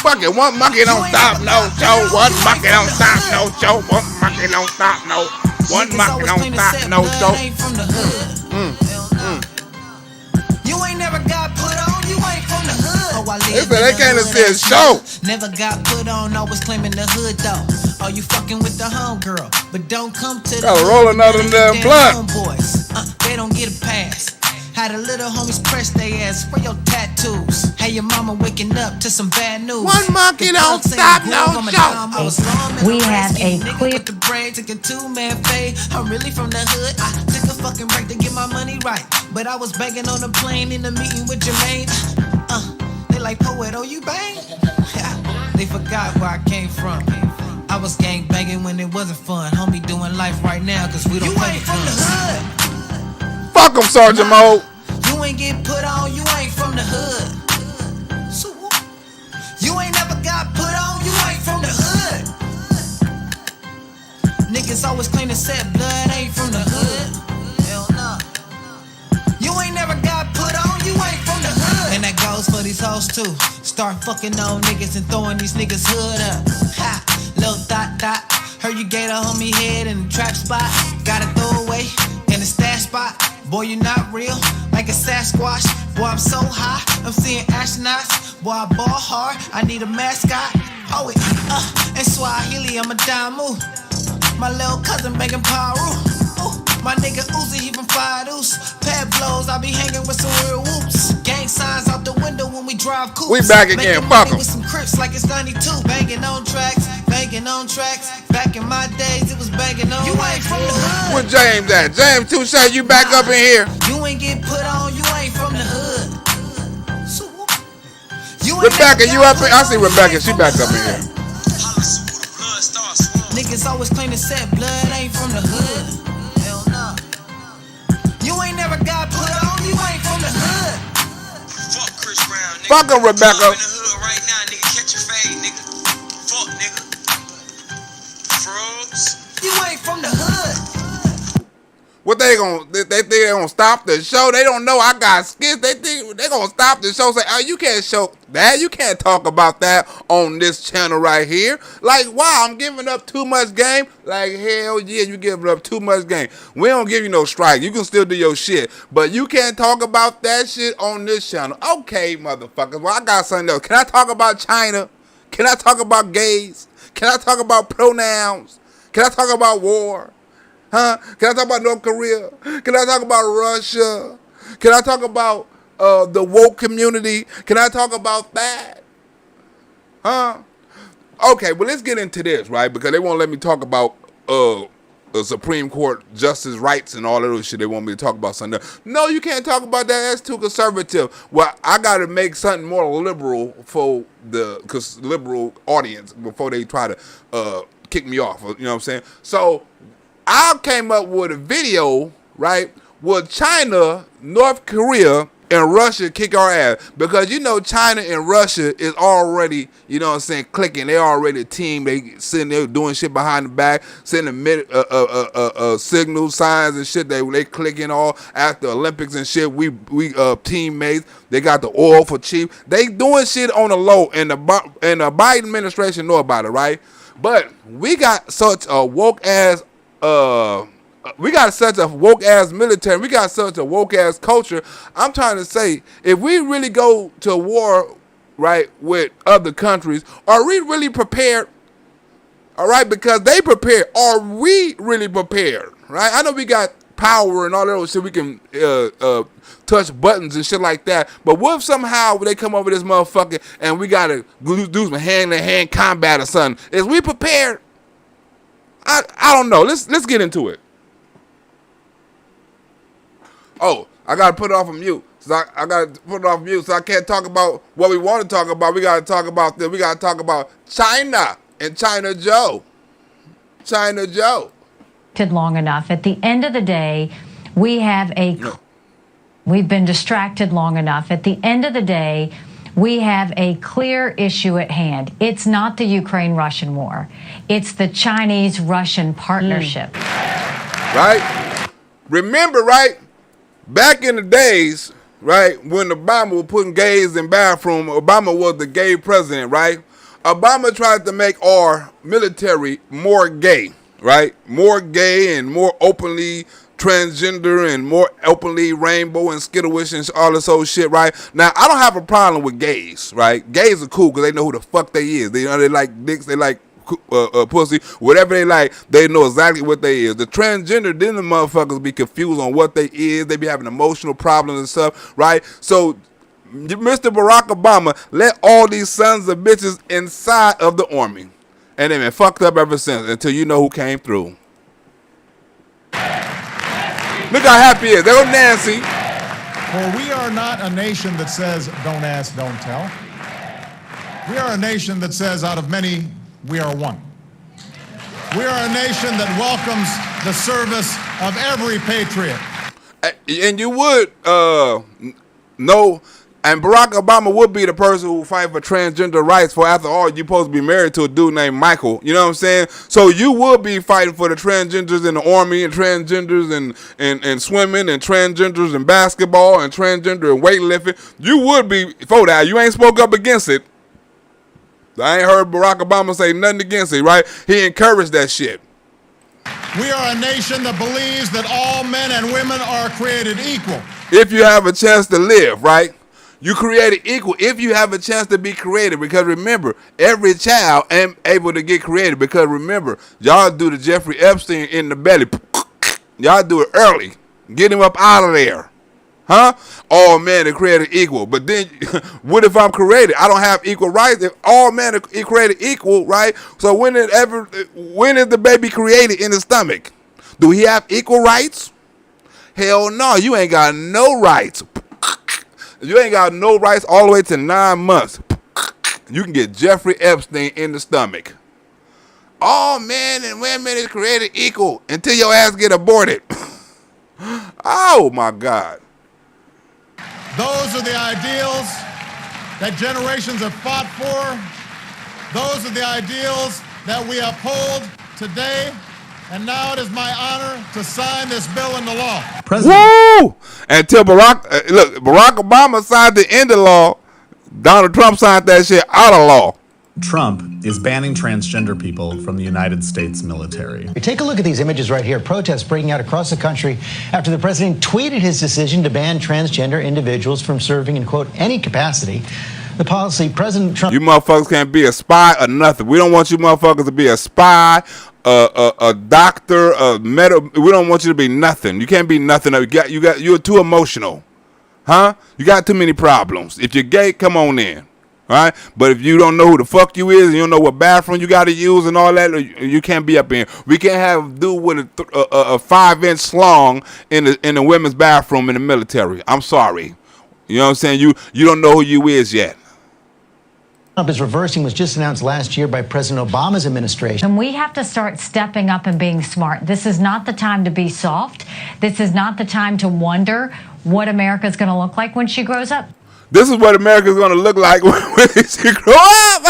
Fuck it, one monkey don't stop no show. One monkey don't stop no show. One monkey don't stop no. One monkey don't stop no show. You ain't never got put on, you ain't from the hood. Oh, I live They can't see a show. Never got put on, always claiming the hood though. Oh, you fucking with the homegirl, but don't come to the gotta roll another damn blunt. Homeboys, they don't get a pass. Had the little homies press they ass for your tattoos. Hey, your mama waking up to some bad news. One monkey don't stop no show. We have a clear. The brain took a 2-man fade. I'm really from the hood. I took a fucking break to get my money right, but I was banging on the plane in the meeting with Jermaine. They like, poet, oh you bang? They forgot where I came from. I was gang banging when it wasn't fun. Homie doing life right now, cause we don't play from the hood. Fuck him, Sergeant Mo. You ain't get put on, you ain't from the hood. So, you ain't never got put on, you ain't from the hood. Niggas always claim to set blood, ain't from the hood. Hell no. You ain't never got put on, you ain't from the hood. And that goes for these hoes too. Start fucking on niggas and throwing these niggas hood up. Ha, little dot dot. Heard you gave a homie head in the trap spot. Got a throwaway in the stash spot. Boy, you not real, like a Sasquatch. Boy, I'm so high, I'm seeing astronauts. Boy, I ball hard, I need a mascot. Oh, it, and Swahili, I'm a damu. My little cousin making paru. My nigga Uzi, he from Five Deuce. Pad blows, I be hanging with some real whoops. Gang signs out the window when we drive cool. We back again, fuck 'em. With some crips like it's 92. Banging on tracks, banging on tracks. Back in my days, it was banging on. You ain't from the hood. Where James at? James Touche, you back up in here. You ain't get put on, you ain't from the hood. So, you ain't Rebecca, you up in? I see Rebecca, she back up in here. Niggas always claim to set blood, ain't from the hood. Hell no. You ain't never got put on, you ain't from the hood. Fuck Chris Brown, nigga. Fuck him, Rebecca. I'm in the hood right now, nigga. Catch a fade, nigga. Fuck, nigga. Frogs. You ain't from the hood. What they think they gonna stop the show? They don't know I got skits. They think they gonna stop the show. Say, oh, you can't show that. You can't talk about that on this channel right here. Like, wow, I'm giving up too much game. Like, hell yeah, you giving up too much game. We don't give you no strike. You can still do your shit, but you can't talk about that shit on this channel. Okay, motherfuckers. Well, I got something else. Can I talk about China? Can I talk about gays? Can I talk about pronouns? Can I talk about war? Huh? Can I talk about North Korea? Can I talk about Russia? Can I talk about the woke community? Can I talk about that? Huh? Okay, well, let's get into this, right? Because they won't let me talk about the Supreme Court justice rights and all of those shit. They want me to talk about something else. No, you can't talk about that. That's too conservative. Well, I got to make something more liberal for the liberal audience before they try to kick me off. You know what I'm saying? So I came up with a video, right? Will China, North Korea, and Russia kick our ass? Because you know China and Russia is already, you know what I'm saying, clicking. They already a team. They sitting there doing shit behind the back, sending signal signs and shit. They clicking all after Olympics and shit. We teammates. They got the oil for cheap. They doing shit on the low, and the Biden administration know about it, right? But we got such a woke ass military. We got such a woke ass culture. I'm trying to say, if we really go to war, right, with other countries, are we really prepared? All right, because they prepared. Are we really prepared? Right? I know we got power and all that shit. We can touch buttons and shit like that. But what if somehow they come over this motherfucker and we gotta do some hand-to-hand combat or something? Is we prepared? I don't know. Let's get into it. Oh, I gotta put it off of mute. So I gotta put it off mute, so I can't talk about what we want to talk about. We gotta talk about this. We gotta talk about China and China Joe. China Joe. Long enough. At the end of the day, we've been distracted long enough. At the end of the day, we have a clear issue at hand. It's not the Ukraine-Russian war. It's the Chinese-Russian partnership. Right? Remember, right? Back in the days, right, when Obama was putting gays in bathroom, Obama was the gay president, right? Obama tried to make our military more gay, right? More gay and more openly transgender and more openly rainbow and skittish and all this old shit, right? Now, I don't have a problem with gays, right? Gays are cool because they know who the fuck they is. They like dicks, they like pussy, whatever they like, they know exactly what they is. The transgender, then the motherfuckers be confused on what they is. They be having emotional problems and stuff, right? So, Mr. Barack Obama let all these sons of bitches inside of the army. And they've been fucked up ever since until you know who came through. Look how happy he is. There goes Nancy. For we are not a nation that says, don't ask, don't tell. We are a nation that says, out of many, we are one. We are a nation that welcomes the service of every patriot. And you would know, and Barack Obama would be the person who fight for transgender rights. For after all, you're supposed to be married to a dude named Michael. You know what I'm saying? So you would be fighting for the transgenders in the army and transgenders and swimming and transgenders in basketball and transgender and weightlifting. You would be for that. You ain't spoke up against it. I ain't heard Barack Obama say nothing against it, right? He encouraged that shit. We are a nation that believes that all men and women are created equal. If you have a chance to live, right? You created equal if you have a chance to be created. Because remember, every child ain't able to get created. Because remember, y'all do the Jeffrey Epstein in the belly. Y'all do it early. Get him up out of there. Huh? All men are created equal. But then, what if I'm created? I don't have equal rights. If all men are created equal, right? So when is the baby created in the stomach? Do he have equal rights? Hell no. You ain't got no rights. You ain't got no rights all the way to 9 months. You can get Jeffrey Epstein in the stomach. All men and women is created equal until your ass get aborted. Oh my God. Those are the ideals that generations have fought for. Those are the ideals that we uphold today. And now it is my honor to sign this bill into law. Woo! Until Barack Obama signed the end of law, Donald Trump signed that shit out of law. Trump is banning transgender people from the United States military. Take a look at these images right here. Protests breaking out across the country after the president tweeted his decision to ban transgender individuals from serving in, quote, any capacity. The policy President Trump... You motherfuckers can't be a spy or nothing. We don't want you motherfuckers to be a spy, a doctor, we don't want you to be nothing. You can't be nothing. You're too emotional. Huh? You got too many problems. If you're gay, come on in. All right? But if you don't know who the fuck you is and you don't know what bathroom you got to use and all that, you can't be up in. We can't have dude with a 5-inch slong in the women's bathroom in the military. I'm sorry. You know what I'm saying? You don't know who you is yet. Trump is reversing was just announced last year by President Obama's administration. And we have to start stepping up and being smart. This is not the time to be soft. This is not the time to wonder what America's going to look like when she grows up. This is what America's going to look like when she grow up.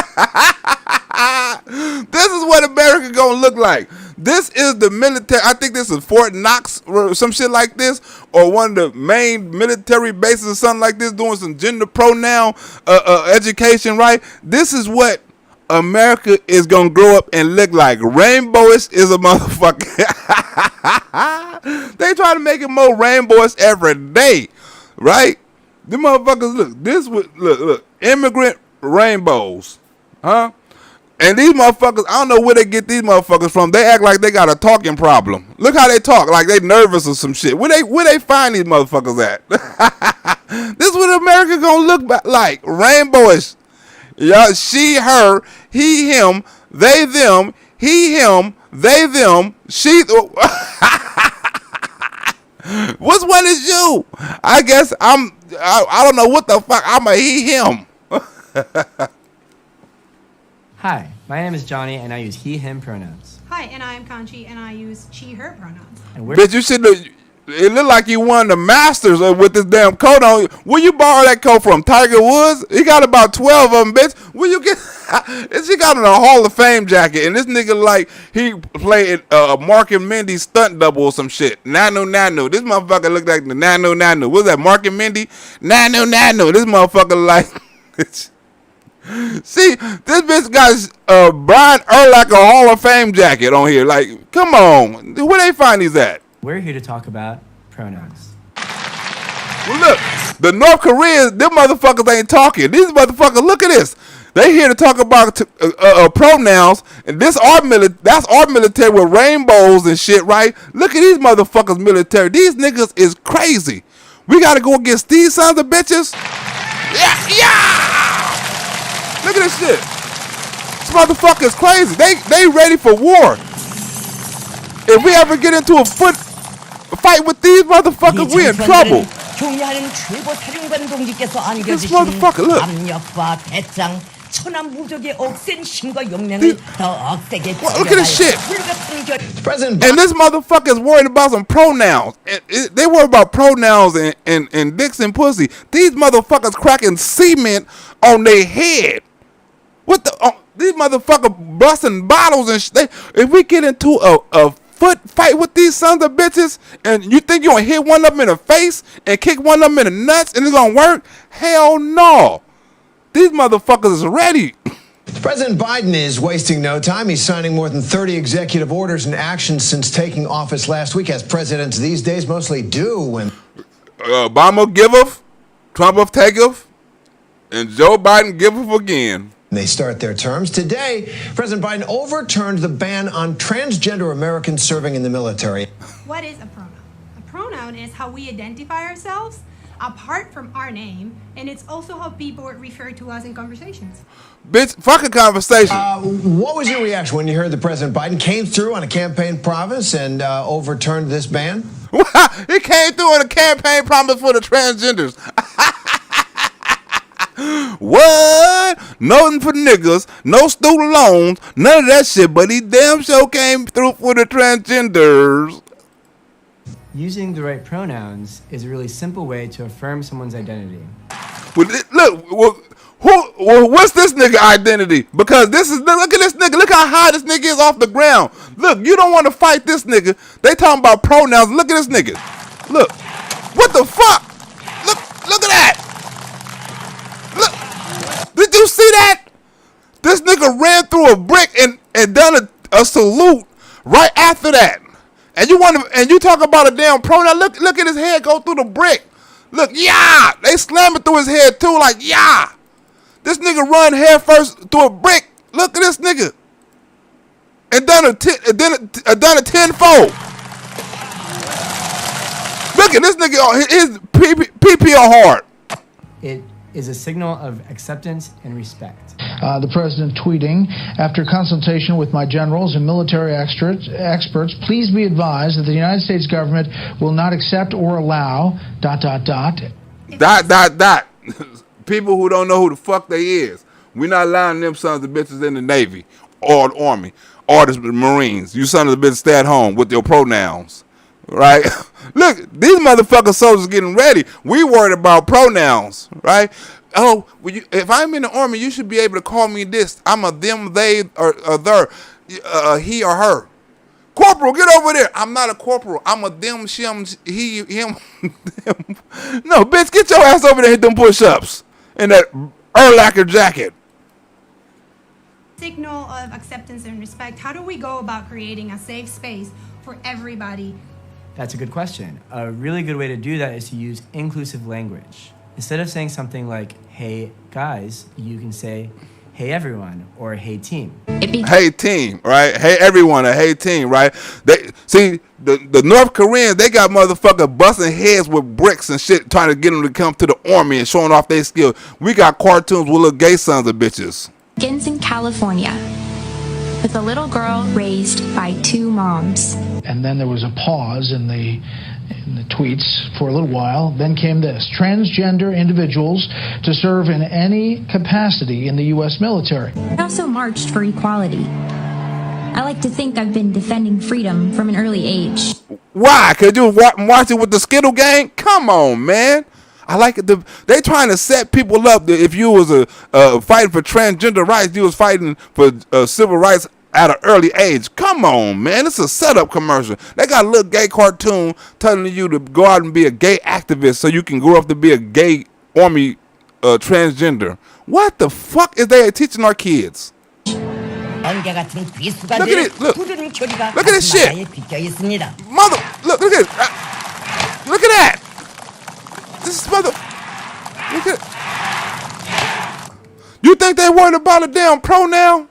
This is what America's going to look like. This is the military. I think this is Fort Knox or some shit like this, or one of the main military bases or something like this, doing some gender pronoun education, right? This is what America is going to grow up and look like. Rainbowish is a motherfucker. They try to make it more rainbowish every day, right? The motherfuckers, look, immigrant rainbows, huh? And these motherfuckers, I don't know where they get these motherfuckers from. They act like they got a talking problem. Look how they talk, like they nervous or some shit. Where they find these motherfuckers at? This is what America gonna look like. Rainbowish. Yeah, she, her, he, him, they, them, he, him, they, them, she. Which one is you? I guess I don't know what the fuck. I'm a he, him. Hi, my name is Johnny, and I use he, him pronouns. Hi, and I'm Conchi, and I use she, her pronouns. And we're Bitch, you should have. It looked like you won the Masters with this damn coat on. Where you borrow that coat from? Tiger Woods? He got about 12 of them, bitch. Where you get? She got in a Hall of Fame jacket, and this nigga like he played Mark and Mindy stunt double or some shit. Nanu. This motherfucker looked like the Nanu. What's that? Mark and Mindy? Nanu. This motherfucker like. See, this bitch got Brian Urlacher Hall of Fame jacket on here. Like, come on. Where they find these at? We're here to talk about pronouns. Well, look, the North Koreans, them motherfuckers ain't talking. These motherfuckers, look at this. They here to talk about pronouns, and that's our military with rainbows and shit, right? Look at these motherfuckers military. These niggas is crazy. We gotta go against these sons of bitches. Yeah. Look at this shit. This motherfucker is crazy. They ready for war. If we ever get into a fight with these motherfuckers, we in trouble. 경의하는 최고 사령관 동지께서 This 안겨주신 motherfucker, look. 압력과 배짱, 천한 무적의 억센 힘과 용량을 더 억세게 Look at this shit. 불같은 결. President And this motherfucker is worried about some pronouns. They worry about pronouns and dicks and pussy. These motherfuckers cracking cement on their head. What the? These motherfuckers busting bottles and shit. If we get into a foot fight with these sons of bitches, and you think you gonna hit one of them in the face and kick one of them in the nuts and it's gonna work? Hell no. These motherfuckers is ready. President Biden is wasting no time. He's signing more than 30 executive orders and actions since taking office last week, as presidents these days mostly do when Obama giveth, Trump taketh, and Joe Biden giveth again. they start their terms. Today, President Biden overturned the ban on transgender Americans serving in the military. What is a pronoun? A pronoun is how we identify ourselves apart from our name, and it's also how people refer to us in conversations. Bitch, fuck a conversation. What was your reaction when you heard that President Biden came through on a campaign promise and overturned this ban? He came through on a campaign promise for the transgenders. What? Nothing for niggas, no student loans, none of that shit, but he damn sure came through for the transgenders. Using the right pronouns is a really simple way to affirm someone's identity. Look, what's this nigga identity? Because look at this nigga. Look how high this nigga is off the ground. Look, you don't want to fight this nigga. They talking about pronouns. Look at this nigga. Look, what the fuck? Look at that. Look, did you see that? This nigga ran through a brick and done a salute right after that. And you talk about a damn pronoun. Look at his head go through the brick. Look, yeah, they slam it through his head too, like yeah. This nigga run head first through a brick. Look at this nigga. And done a tenfold. Look at this nigga, his PPO hard. It is a signal of acceptance and respect. The president tweeting, after consultation with my generals and military experts, please be advised that the United States government will not accept or allow ... People who don't know who the fuck they is. We're not allowing them sons of bitches in the Navy or the Army or the Marines. You sons of bitches stay at home with your pronouns. Right? Look, these motherfucking soldiers getting ready. We worried about pronouns, right? Oh, if I'm in the Army, you should be able to call me this. I'm a them, they, or their, he or her. Corporal, get over there. I'm not a corporal. I'm a them, shim, he, him. No, bitch, get your ass over there and hit them push-ups in that Urlacher jacket. Signal of acceptance and respect. How do we go about creating a safe space for everybody? That's a good question. A really good way to do that is to use inclusive language. Instead of saying something like, hey guys, you can say, hey everyone, or hey team. Hey team, right? Hey everyone, or hey team, right? They see the North Koreans, they got motherfuckers busting heads with bricks and shit, trying to get them to come to the army and showing off their skill. We got cartoons with little gay sons of bitches. Begins in California with a little girl raised by two moms. And then there was a pause in the tweets for a little while. Then came this: transgender individuals to serve in any capacity in the U.S. military. I also marched for equality. I like to think I've been defending freedom from an early age. Why? Because you watch it with the Skittle gang? Come on, man. I like it. They trying to set people up that if you was fighting for transgender rights, you was fighting for civil rights at an early age. Come on, man. It's a setup commercial. They got a little gay cartoon telling you to go out and be a gay activist so you can grow up to be a gay army transgender. What the fuck is they teaching our kids? 번개 같은 귀수가 Look at it. Look. 푸른 교리가 Look at this shit. 가슴마다에 비껴 있습니다. Mother, look at it. Look at that. This is mother. Look at. You think they worried about a damn pronoun?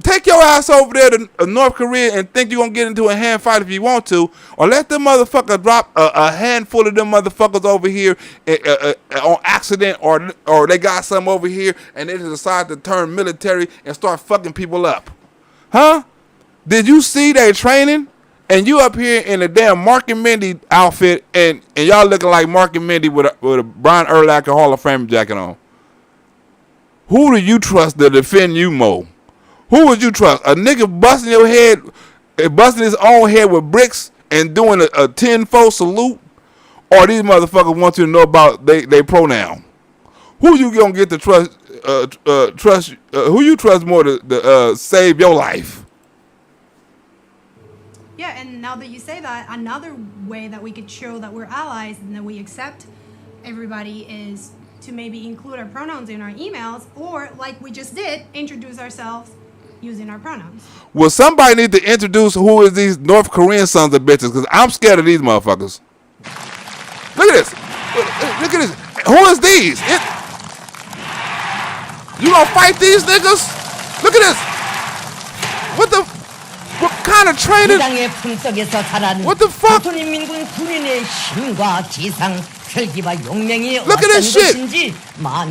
Take your ass over there to North Korea and think you're going to get into a hand fight if you want to, or let them motherfucker drop a handful of them motherfuckers over here on accident, or they got some over here and they just decide to turn military and start fucking people up. Huh? Did you see their training? And you up here in a damn Mark and Mindy outfit, and y'all looking like Mark and Mindy with a Brian Urlacher Hall of Fame jacket on. Who do you trust to defend you more? Who would you trust? A nigga busting your head, busting his own head with bricks and doing a 10-fold salute? Or these motherfuckers want you to know about they pronoun? Who you gonna get to trust? Who you trust more to save your life? Yeah, and now that you say that, another way that we could show that we're allies and that we accept everybody is to maybe include our pronouns in our emails, or like we just did, introduce ourselves using our pronouns. Well, somebody need to introduce who is these North Korean sons of bitches, because I'm scared of these motherfuckers. Look at this. Look at this. Who is these? You gonna fight these niggas? Look at this. What kind of training? What the fuck? 조선인민군 군인의 힘과 지상, 혈기와 용맹이 Look at this shit. 것인지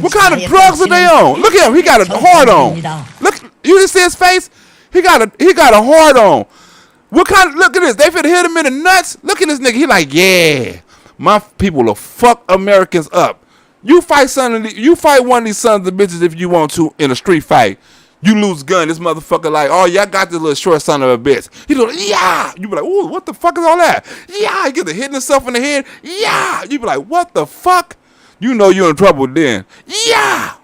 What kind of drugs are they on? Look at him. He got a hard on. Look, you didn't see his face? He got a hard on. What kind of, look at this. They finna hit him in the nuts. Look at this nigga. He like, yeah, my people will fuck Americans up. You fight one of these sons of bitches if you want to in a street fight. You lose gun. This motherfucker like, oh, y'all got this little short son of a bitch. He go, yeah. You be like, ooh, what the fuck is all that? Yeah. He get to hitting himself in the head. Yeah. You be like, what the fuck? You know you're in trouble then. Yeah.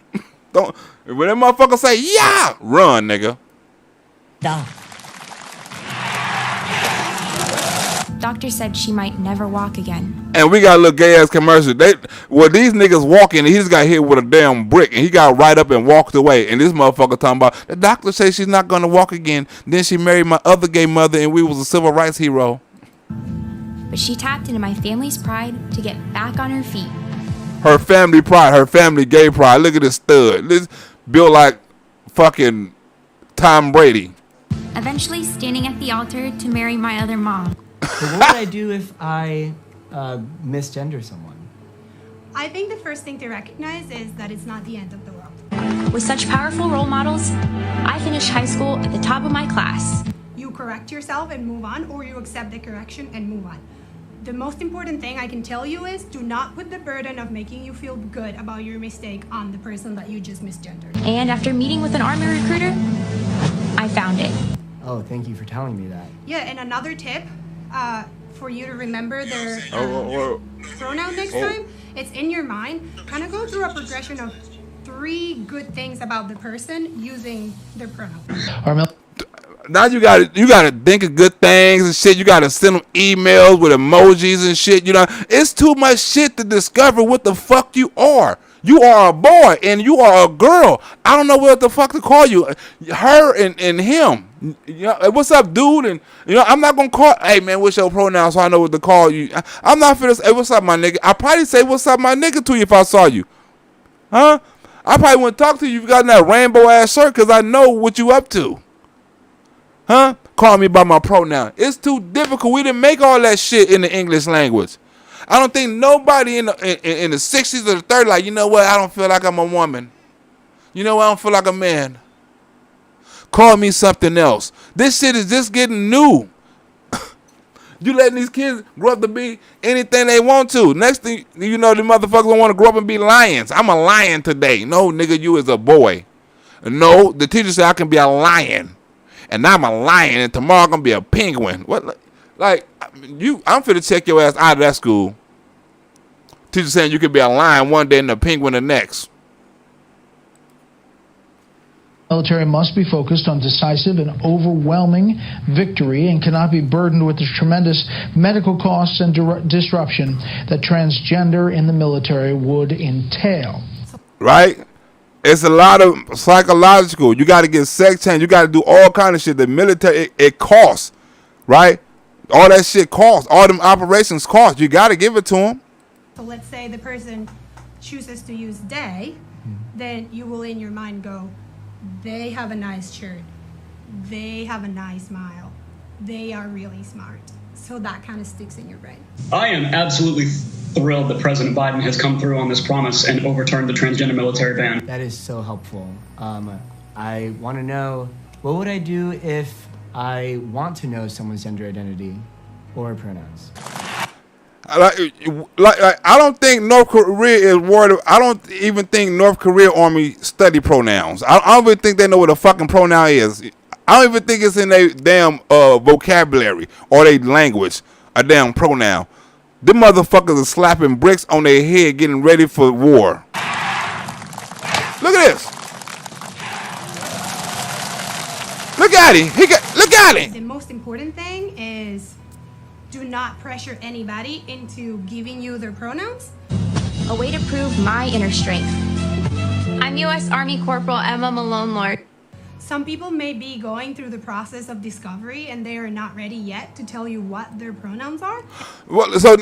Don't. When that motherfucker say, yeah, run, nigga. Doctor said she might never walk again. And we got a little gay ass commercial. These niggas walking, he just got hit with a damn brick, and he got right up and walked away. And this motherfucker talking about, the doctor says she's not gonna walk again. Then she married my other gay mother, and we was a civil rights hero. But she tapped into my family's pride to get back on her feet. Her family pride, her family gay pride. Look at this stud. This built like fucking Tom Brady. Eventually standing at the altar to marry my other mom. So what would I do if I misgender someone? I think the first thing to recognize is that it's not the end of the world. With such powerful role models, I finished high school at the top of my class. You correct yourself and move on, or you accept the correction and move on. The most important thing I can tell you is do not put the burden of making you feel good about your mistake on the person that you just misgendered. And after meeting with an Army recruiter, I found it. Oh, thank you for telling me that. Yeah, and another tip for you to remember their pronoun next time, it's in your mind. Kind of go through a progression of 3 good things about the person using their pronoun. Now you gotta think of good things and shit. You gotta send them emails with emojis and shit. You know, it's too much shit to discover what the fuck you are. You are a boy and you are a girl. I don't know what the fuck to call you. Her and him. You know, what's up, dude? And you know, I'm not gonna call. Hey man, what's your pronoun so I know what to call you? I'm not finna say, hey, what's up, my nigga? I probably say what's up, my nigga, to you if I saw you. Huh? I probably wouldn't talk to you if you got in that rainbow ass shirt because I know what you up to. Huh? Call me by my pronoun. It's too difficult. We didn't make all that shit in the English language. I don't think nobody in the 60s or the 30s like, you know what? I don't feel like I'm a woman. You know what? I don't feel like a man. Call me something else. This shit is just getting new. You letting these kids grow up to be anything they want to. Next thing you know, the motherfuckers don't want to grow up and be lions. I'm a lion today. No, nigga, you is a boy. No, the teacher said I can be a lion. And I'm a lion, and tomorrow I'm gonna be a penguin. What? Like, I'm finna check your ass out of that school. Teacher saying you could be a lion one day and a penguin the next. military must be focused on decisive and overwhelming victory and cannot be burdened with the tremendous medical costs and disruption that transgender in the military would entail. Right? It's a lot of psychological. You got to get sex change. You got to do all kind of shit. The military, it costs, right? All that shit costs. All them operations cost. You got to give it to them. So let's say the person chooses to use they, then you will in your mind go, they have a nice shirt. They have a nice smile. They are really smart. So that kind of sticks in your brain. I am absolutely thrilled that President Biden has come through on this promise and overturned the transgender military ban. That is so helpful. I want to know, what would I do if I want to know someone's gender identity or pronouns? Like, I don't think North Korea is worried. I don't even think North Korea Army study pronouns. I don't even think they know what a fucking pronoun is. I don't even think it's in their damn vocabulary or their language, a damn pronoun. Them motherfuckers are slapping bricks on their head getting ready for war. Look at this. Look at him. Look at him. The most important thing is do not pressure anybody into giving you their pronouns. A way to prove my inner strength. I'm U.S. Army Corporal Emma Malone Lord. Some people may be going through the process of discovery and they are not ready yet to tell you what their pronouns are. Well, so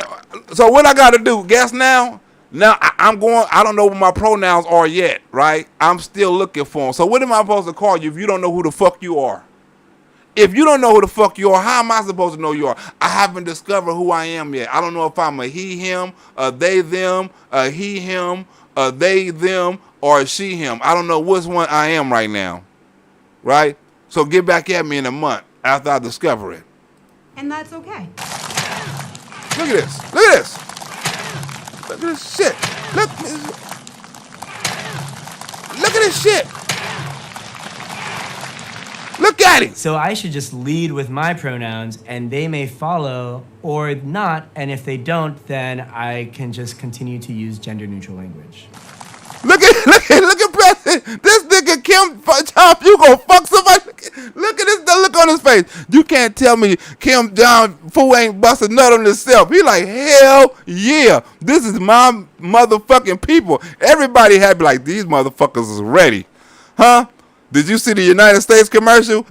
what I got to do? Guess now? Now I'm going. I don't know what my pronouns are yet, right? I'm still looking for them. So what am I supposed to call you if you don't know who the fuck you are? If you don't know who the fuck you are, how am I supposed to know you are? I haven't discovered who I am yet. I don't know if I'm a he, him, a they, them, a he, him, a they, them, or a she, him. I don't know which one I am right now. Right? So get back at me in a month after I discover it. And that's okay. Look at this. Look at this. Look at this shit. Look at this shit. Look at him. So I should just lead with my pronouns and they may follow or not. And if they don't, then I can just continue to use gender neutral language. Look at President. This nigga Kim Jong, you gonna fuck somebody? Look at this look on his face. You can't tell me Kim Jong fool ain't busting nut on himself. He like, hell yeah. This is my motherfucking people. Everybody happy like these motherfuckers is ready. Huh? Did you see the United States commercial?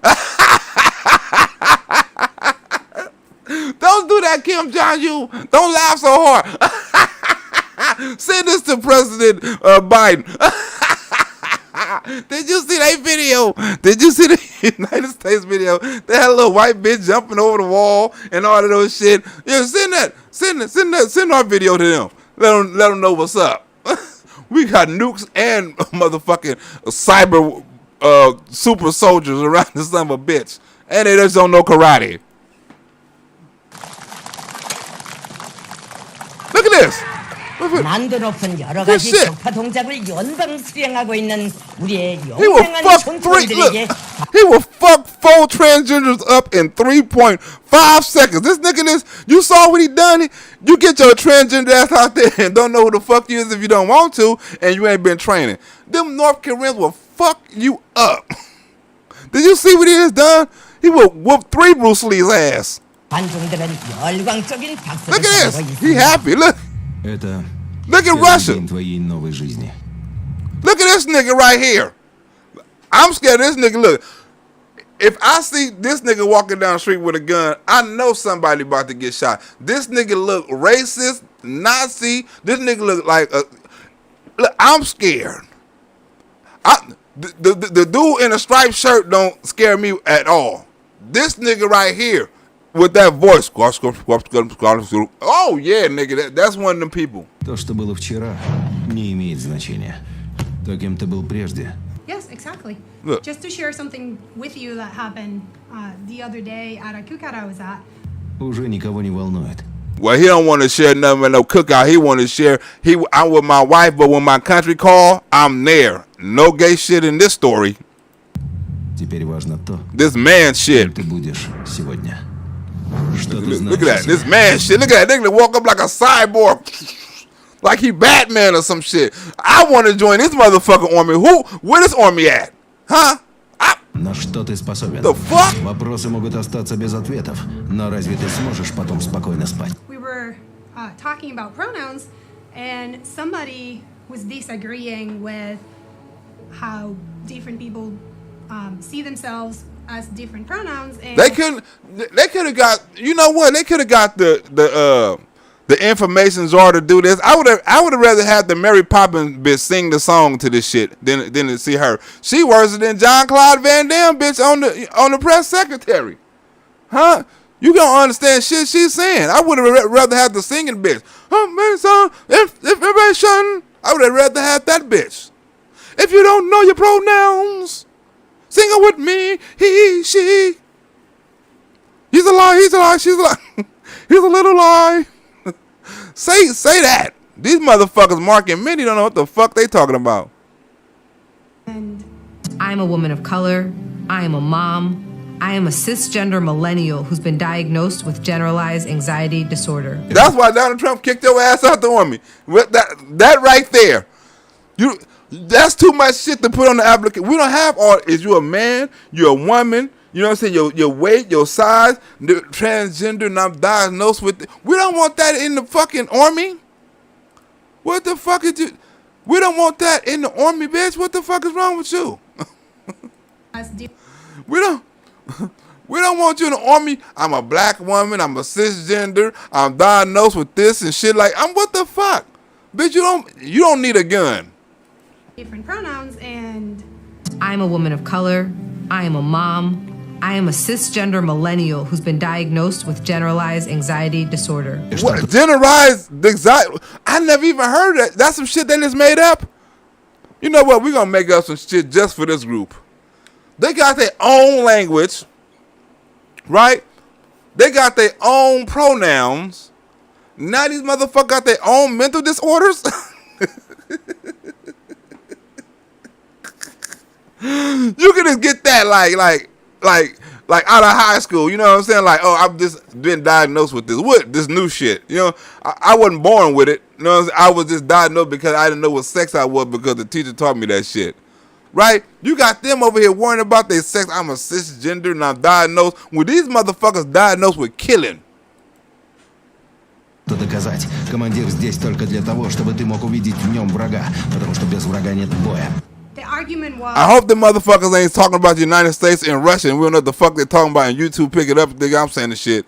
Don't do that, Kim Jong-un. Don't laugh so hard. Send this to President Biden. Did you see that video? Did you see the United States video? They had a little white bitch jumping over the wall and all of those shit. Yeah, send our video to them. Let them know what's up. We got nukes and motherfucking cyber super soldiers around this son of a bitch, and they just don't know karate. Look at this. 난도 높은 여러 가지 격파 동작을 연방 수행하고 있는 우리의 He will 용맹한 fuck 총통들에게 he will fuck 4 transgenders up in 3.5 seconds. This nigga, you saw what he done? You get your transgender ass out there and don't know who the fuck you is if you don't want to, and you ain't been training. Them North Koreans will fuck you up. Did you see what he has done? He will whoop 3 Bruce Lee's ass. 관중들은 열광적인 박수를 Look at 치고 this. He happy. Look. Look at Russia. Look at this nigga right here. I'm scared of this nigga. Look, if I see this nigga walking down the street with a gun, I know somebody about to get shot. This nigga look racist, Nazi. This nigga look like a... Look, I'm scared. The dude in a striped shirt don't scare me at all. This nigga right here with that voice. Oh yeah, nigga, that's one of them people. То, что было вчера, не имеет значения. То, кем ты был прежде. Yes, exactly. Look. Just to share something with you that happened the other day at a cookout I was at. Уже никого не волнует. Well, he don't want to share nothing with no cookout. He want to share. I'm with my wife, but when my country call, I'm there. No gay shit in this story. Теперь важно то. This man shit. Ты будешь сегодня. Look at that. This man shit. Look at that nigga walk up like a cyborg. Like he Batman or some shit. I want to join this motherfucking army. Where this army at? Huh? На что ты способен? The fuck? Вопросы могут остаться без ответов, но разве ты сможешь потом спокойно спать? We were talking about pronouns, and somebody was disagreeing with how different people see themselves as different pronouns. And They could have got, you know what? They could have got the information czar to do this. I would have rather had the Mary Poppins bitch sing the song to this shit than to see her. She worse than John Claude Van Damme bitch on the press secretary. Huh? You don't understand shit she's saying. I would have rather had the singing bitch. Information. I would have rather had that bitch. If you don't know your pronouns, sing it with me. He, she. He's a lie. He's a lie. She's a lie. He's a little lie. Say that. These motherfuckers, Mark and Minnie, don't know what the fuck they talking about. I'm a woman of color. I am a mom. I am a cisgender millennial who's been diagnosed with generalized anxiety disorder. That's why Donald Trump kicked your ass out the army. That right there. That's too much shit to put on the application. We don't have all. Is you a man? You a woman? You know what I'm saying? Your weight, your size, transgender, and I'm diagnosed with it. We don't want that in the fucking army. What the fuck is you? We don't want that in the army, bitch. What the fuck is wrong with you? We don't want you in the army. I'm a black woman. I'm a cisgender. I'm diagnosed with this and shit. Like, what the fuck, bitch? You don't need a gun. Different pronouns, and I'm a woman of color. I am a mom. I am a cisgender millennial who's been diagnosed with generalized anxiety disorder. What? Generalized anxiety? I never even heard that. That's some shit they just made up. You know what? We're gonna make up some shit just for this group. They got their own language, right? They got their own pronouns. Now these motherfuckers got their own mental disorders. You can just get that like out of high school, you know what I'm saying? Like, oh, I've just been diagnosed with this new shit. You know, I wasn't born with it. You know what I'm saying? I was just diagnosed because I didn't know what sex I was because the teacher taught me that shit. Right? You got them over here worrying about their sex. I'm a cisgender and I'm diagnosed. When these motherfuckers diagnosed with killing. Доказать. Командир здесь только для того, чтобы ты мог увидеть в нем врага, потому что без врага нет боя. the argument was. I hope the motherfuckers ain't talking about the United States and Russia and we don't know what the fuck they're talking about and YouTube pick it up. Nigga, I'm saying the shit.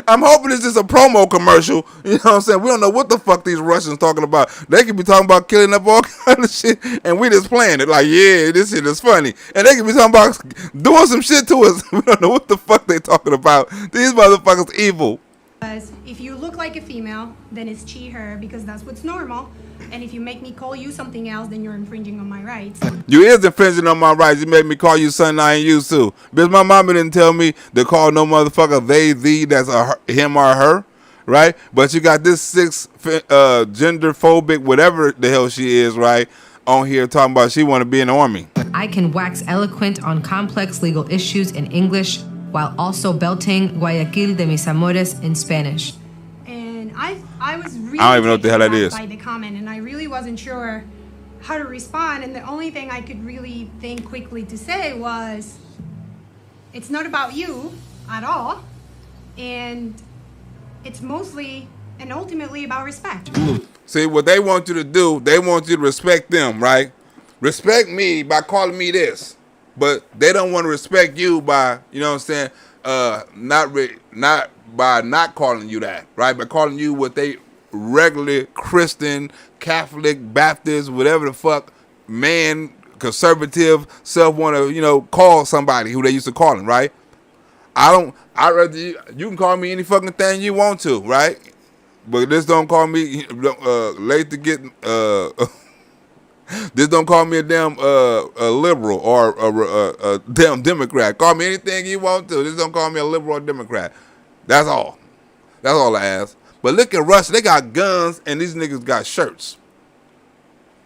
I'm hoping it's just a promo commercial. You know what I'm saying? We don't know what the fuck these Russians talking about. They could be talking about killing up all kind of shit and we just playing it like, yeah, this shit is funny. And they could be talking about doing some shit to us. We don't know what the fuck they talking about. These motherfuckers evil. If you look like a female, then it's she, her, because that's what's normal. And if you make me call you something else, then you're infringing on my rights. You is infringing on my rights. You made me call you something I ain't used to. Because my mama didn't tell me to call no motherfucker they, thee, that's him or her, right? But you got this gender phobic, whatever the hell she is, right, on here talking about she want to be in the army. I can wax eloquent on complex legal issues in English while also belting Guayaquil de mis amores in Spanish. And I was really I don't even know what the hell that is. By the comment, and I really wasn't sure how to respond. And the only thing I could really think quickly to say was, it's not about you at all, and it's mostly and ultimately about respect. See, what they want you to do, they want you to respect them, right? Respect me by calling me this. But they don't want to respect you by, you know what I'm saying, not by not calling you that, right? By calling you what they regularly Christian, Catholic, Baptist, whatever the fuck, man, conservative, self want to, you know, call somebody who they used to call him, right? I'd rather you can call me any fucking thing you want to, right? But just don't call me late to get just don't call me a damn a liberal or a damn Democrat. Call me anything you want to. Just don't call me a liberal or Democrat. That's all. That's all I ask. But look at Russia. They got guns and these niggas got shirts.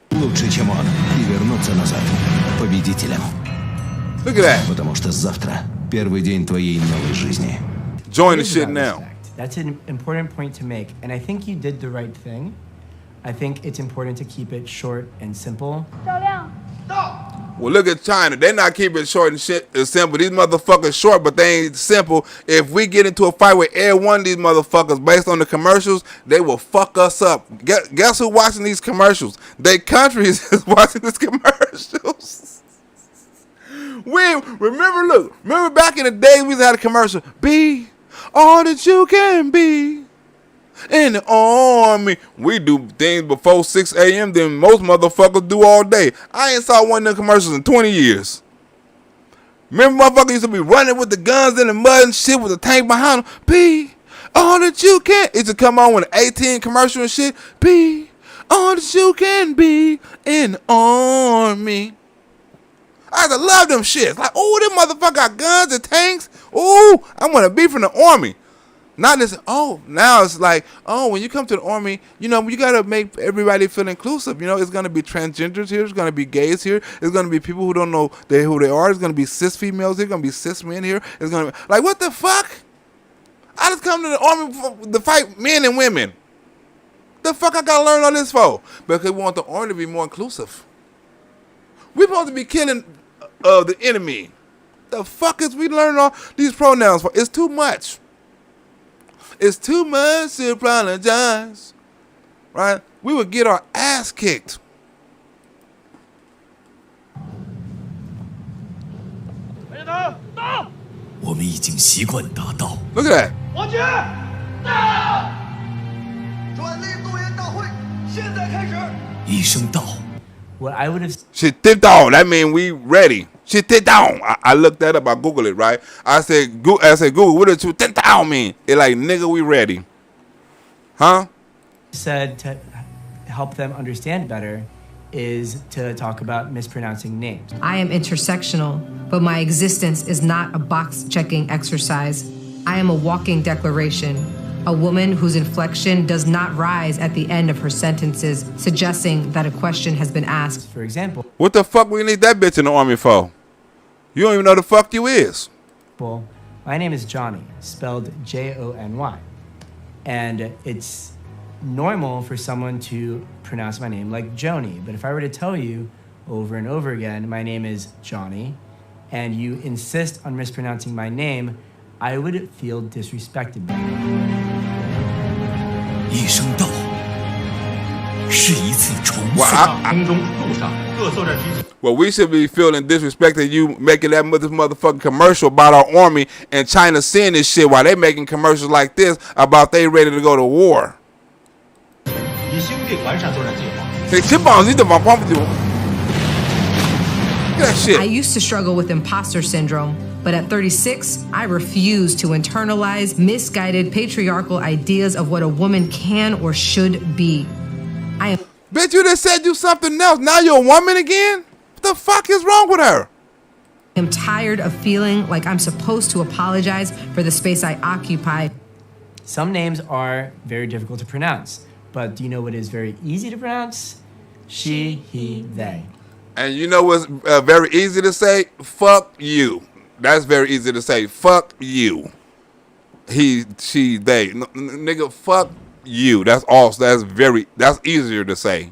Лучше, чем он, и вернуться назад победителем. Look at that. Потому что завтра первый день твоей новой жизни. Join the shit now. That's an important point to make, and I think you did the right thing. I think it's important to keep it short and simple. Well, look at China. They're not keeping it short and shit and simple. These motherfuckers short, but they ain't simple. If we get into a fight with every one of these motherfuckers based on the commercials, they will fuck us up. Guess who's watching these commercials? They countries is watching these commercials. Remember back in the day we had a commercial. Be all that you can be in the army. We do things before 6 a.m. than most motherfuckers do all day. I ain't saw one of them commercials in 20 years. Remember motherfuckers used to be running with the guns in the mud and shit with the tank behind them. Be all that you can. It used to come on with an 18 commercial and shit. Be all that you can be in the army. I used to love them shits. Like, oh, them motherfucker got guns and tanks. Oh, I want to be from the army. Not this, now it's like, when you come to the army, you got to make everybody feel inclusive. It's going to be transgenders here. It's going to be gays here. It's going to be people who don't know who they are. It's going to be cis females here. It's going to be cis men here. It's going to be, like, what the fuck? I just come to the army to fight men and women. The fuck I got to learn all this for? Because we want the army to be more inclusive. We're supposed to be killing the enemy. The fuck is we learning all these pronouns for? It's too much. It's too much to apologize, right? We would get our ass kicked. Look at that. What I would have... Shit down. That means we ready. Shit down. I looked that up. I Googled it, right? I said, Google, what does shit down mean? It like, nigga, we ready. Huh? Said to help them understand better is to talk about mispronouncing names. I am intersectional, but my existence is not a box-checking exercise. I am a walking declaration, a woman whose inflection does not rise at the end of her sentences, suggesting that a question has been asked. For example, what the fuck we need that bitch in the army for? You don't even know the fuck you is. Well, my name is Johnny, spelled Jony. And it's normal for someone to pronounce my name like Joni. But if I were to tell you over and over again, my name is Johnny, and you insist on mispronouncing my name, I would feel disrespected by you. Well, we should be feeling disrespected. You making that motherfucking commercial about our army and China seeing this shit while they making commercials like this about they ready to go to war. I used to struggle with imposter syndrome, but at 36, I refuse to internalize misguided patriarchal ideas of what a woman can or should be. Bitch, you just said you something else. Now you're a woman again? What the fuck is wrong with her? I'm tired of feeling like I'm supposed to apologize for the space I occupy. Some names are very difficult to pronounce, but do you know what is very easy to pronounce? She, he, they. And you know what's very easy to say? Fuck you. That's very easy to say. Fuck you. He, she, they. Nigga, fuck you. That's also, that's easier to say.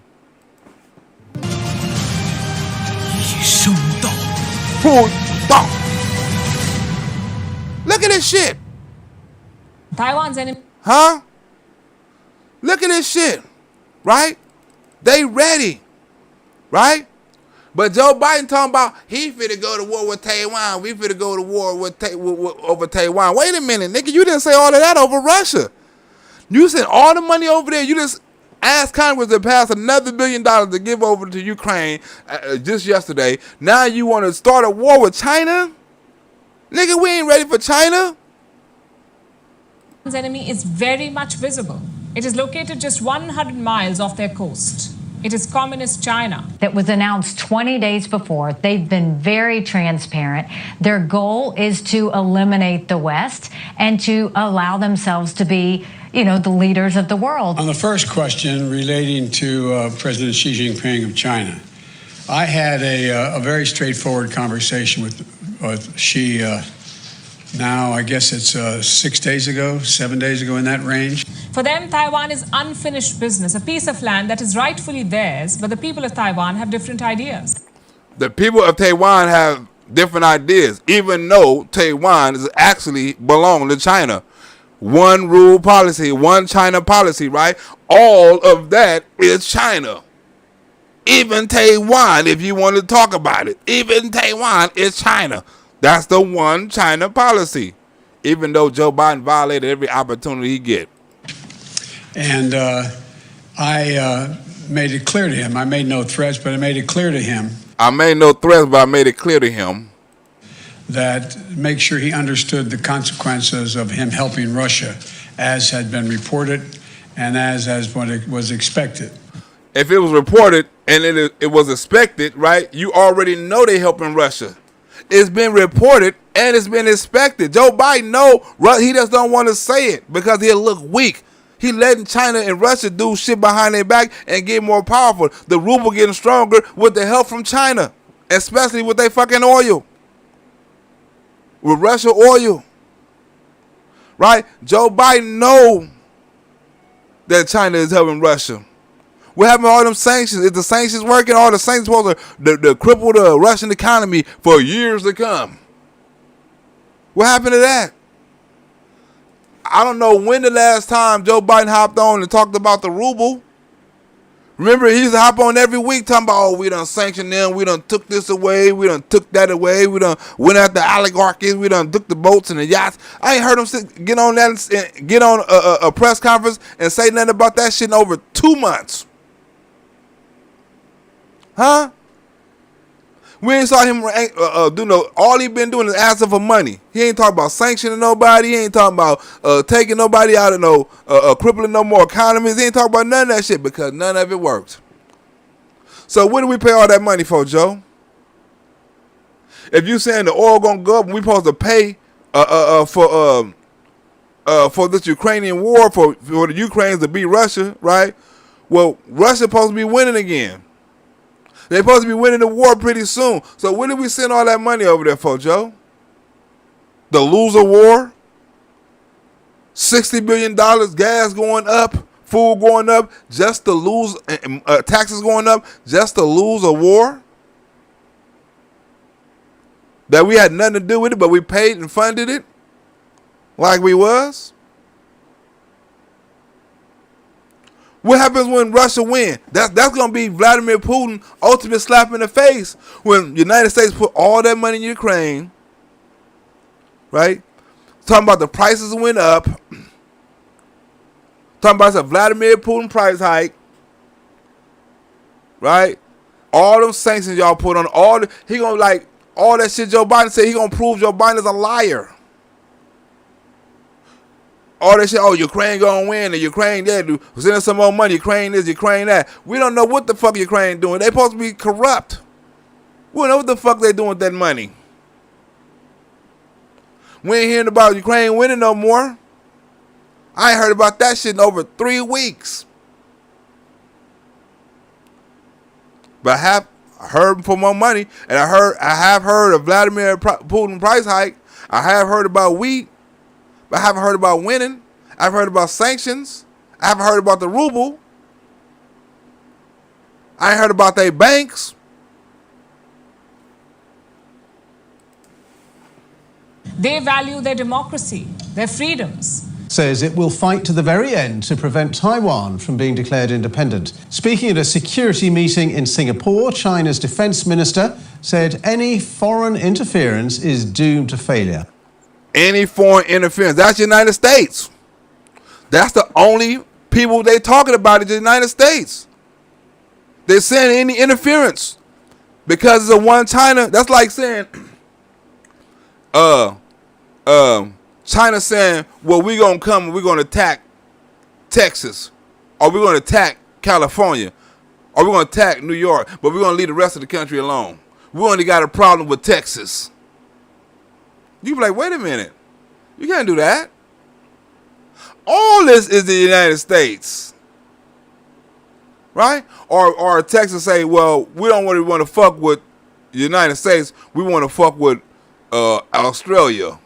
Look at this shit. Taiwan's enemy. Huh? Look at this shit. Right? They ready. Right? But Joe Biden talking about he finna go to war with Taiwan. We finna go to war over Taiwan. Wait a minute, nigga. You didn't say all of that over Russia. You sent all the money over there. You just asked Congress to pass another $1 billion to give over to Ukraine just yesterday. Now you want to start a war with China? Nigga, we ain't ready for China. Taiwan's enemy is very much visible. It is located just 100 miles off their coast. It is Communist China. That was announced 20 days before. They've been very transparent. Their goal is to eliminate the West and to allow themselves to be, the leaders of the world. On the first question relating to President Xi Jinping of China, I had a very straightforward conversation with Xi now, I guess it's 6 days ago, 7 days ago, in that range. For them, Taiwan is unfinished business, a piece of land that is rightfully theirs, but the people of Taiwan have different ideas. The people of Taiwan have different ideas, even though Taiwan is actually belong to China. One rule policy, one China policy, right? All of that is China. Even Taiwan, if you want to talk about it, even Taiwan is China. That's the one China policy, even though Joe Biden violated every opportunity he get. And I made it clear to him. I made no threats, but I made it clear to him. I made no threats, but I made it clear to him that make sure he understood the consequences of him helping Russia, as had been reported and as what it was expected. If it was reported and it was expected, right, you already know they helping Russia. It's been reported and it's been expected. Joe Biden know, he just don't want to say it because he'll look weak. He letting China and Russia do shit behind their back and get more powerful. The ruble getting stronger with the help from China, especially with their fucking oil. With Russia oil. Right? Joe Biden know that China is helping Russia. We're having all them sanctions. Is the sanctions working? All the sanctions supposed to cripple the Russian economy for years to come. What happened to that? I don't know when the last time Joe Biden hopped on and talked about the ruble. Remember, he used to hop on every week talking about, oh, we done sanctioned them, we done took this away, we done took that away, we done went after oligarchies, we done took the boats and the yachts. I ain't heard him get on that and get on a press conference and say nothing about that shit in over 2 months. Huh? We ain't saw him do no. All he been doing is asking for money. He ain't talking about sanctioning nobody. He ain't talking about taking nobody out of no crippling no more economies. He ain't talking about none of that shit because none of it worked. So what do we pay all that money for, Joe? If you saying the oil gonna go up, and we supposed to pay for this Ukrainian war for the Ukrainians to beat Russia, right? Well, Russia supposed to be winning again. They're supposed to be winning the war pretty soon. So when did we send all that money over there for, Joe? The loser war? $60 billion, gas going up, food going up, just to lose, taxes going up, just to lose a war? That we had nothing to do with it, but we paid and funded it like we was? What happens when Russia win? That's going to be Vladimir Putin ultimate slap in the face when the United States put all that money in Ukraine, right? Talking about the prices went up. Talking about the Vladimir Putin price hike, right? All them sanctions y'all put on he going to like all that shit Joe Biden said. He going to prove Joe Biden is a liar. All that shit, oh, Ukraine gonna win, and Ukraine there, send us some more money, Ukraine this, Ukraine that. We don't know what the fuck Ukraine doing. They supposed to be corrupt. We don't know what the fuck they doing with that money. We ain't hearing about Ukraine winning no more. I ain't heard about that shit in over 3 weeks. But I have heard for more money, and I have heard of Vladimir Putin price hike. I have heard about wheat. But I haven't heard about winning. I've heard about sanctions. I haven't heard about the ruble. I ain't heard about their banks. They value their democracy, their freedoms. Says it will fight to the very end to prevent Taiwan from being declared independent. Speaking at a security meeting in Singapore, China's defense minister said any foreign interference is doomed to failure. Any foreign interference. That's the United States. That's the only people they talking about is the United States. They're saying any interference because it's a one China. That's like saying, China saying, well, we're going to come and we're going to attack Texas, or we're going to attack California, or we're going to attack New York, but we're going to leave the rest of the country alone. We only got a problem with Texas. You be like, wait a minute. You can't do that. All this is the United States. Right? Or Texas say, well, we don't really want to fuck with the United States. We want to fuck with Australia.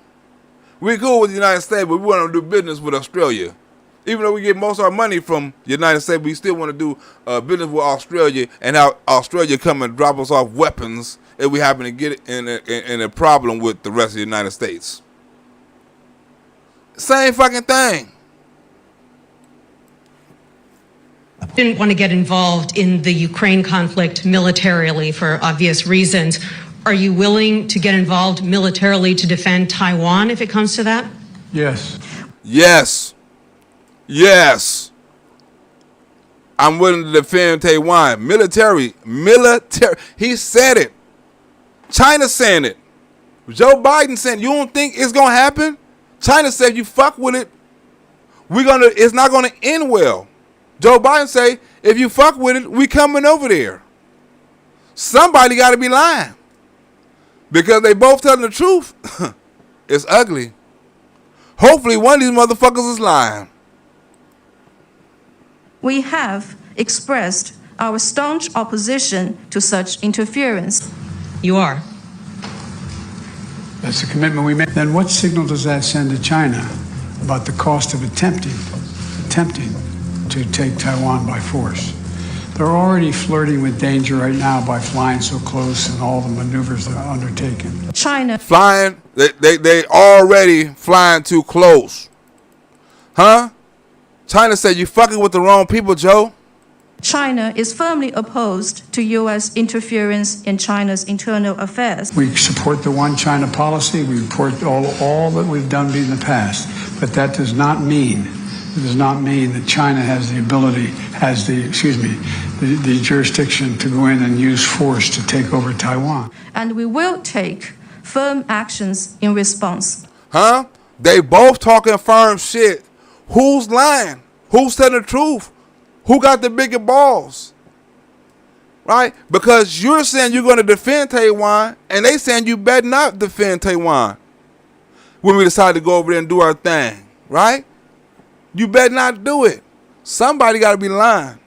We cool with the United States, but we want to do business with Australia. Even though we get most of our money from the United States, we still want to do business with Australia and have Australia come and drop us off weapons if we happen to get in a problem with the rest of the United States. Same fucking thing. Didn't want to get involved in the Ukraine conflict militarily for obvious reasons. Are you willing to get involved militarily to defend Taiwan if it comes to that? Yes. Yes. Yes. I'm willing to defend Taiwan. Military. He said it. China saying it. Joe Biden saying, you don't think it's going to happen? China said, you fuck with it, it's not going to end well. Joe Biden say, if you fuck with it, we coming over there. Somebody got to be lying. Because they both telling the truth. It's ugly. Hopefully one of these motherfuckers is lying. We have expressed our staunch opposition to such interference. You are. That's a commitment we made. Then what signal does that send to China about the cost of attempting to take Taiwan by force? They're already flirting with danger right now by flying so close and all the maneuvers that are undertaken. China flying, they already flying too close. Huh? China said you fucking with the wrong people, Joe. China is firmly opposed to U.S. interference in China's internal affairs. We support the one China policy. We report all that we've done in the past. But that does not mean that China has the ability, the jurisdiction to go in and use force to take over Taiwan. And we will take firm actions in response. Huh? They both talking firm shit. Who's lying? Who's telling the truth? Who got the bigger balls? Right? Because you're saying you're going to defend Taiwan, and they saying you better not defend Taiwan when we decide to go over there and do our thing. Right? You better not do it. Somebody got to be lying.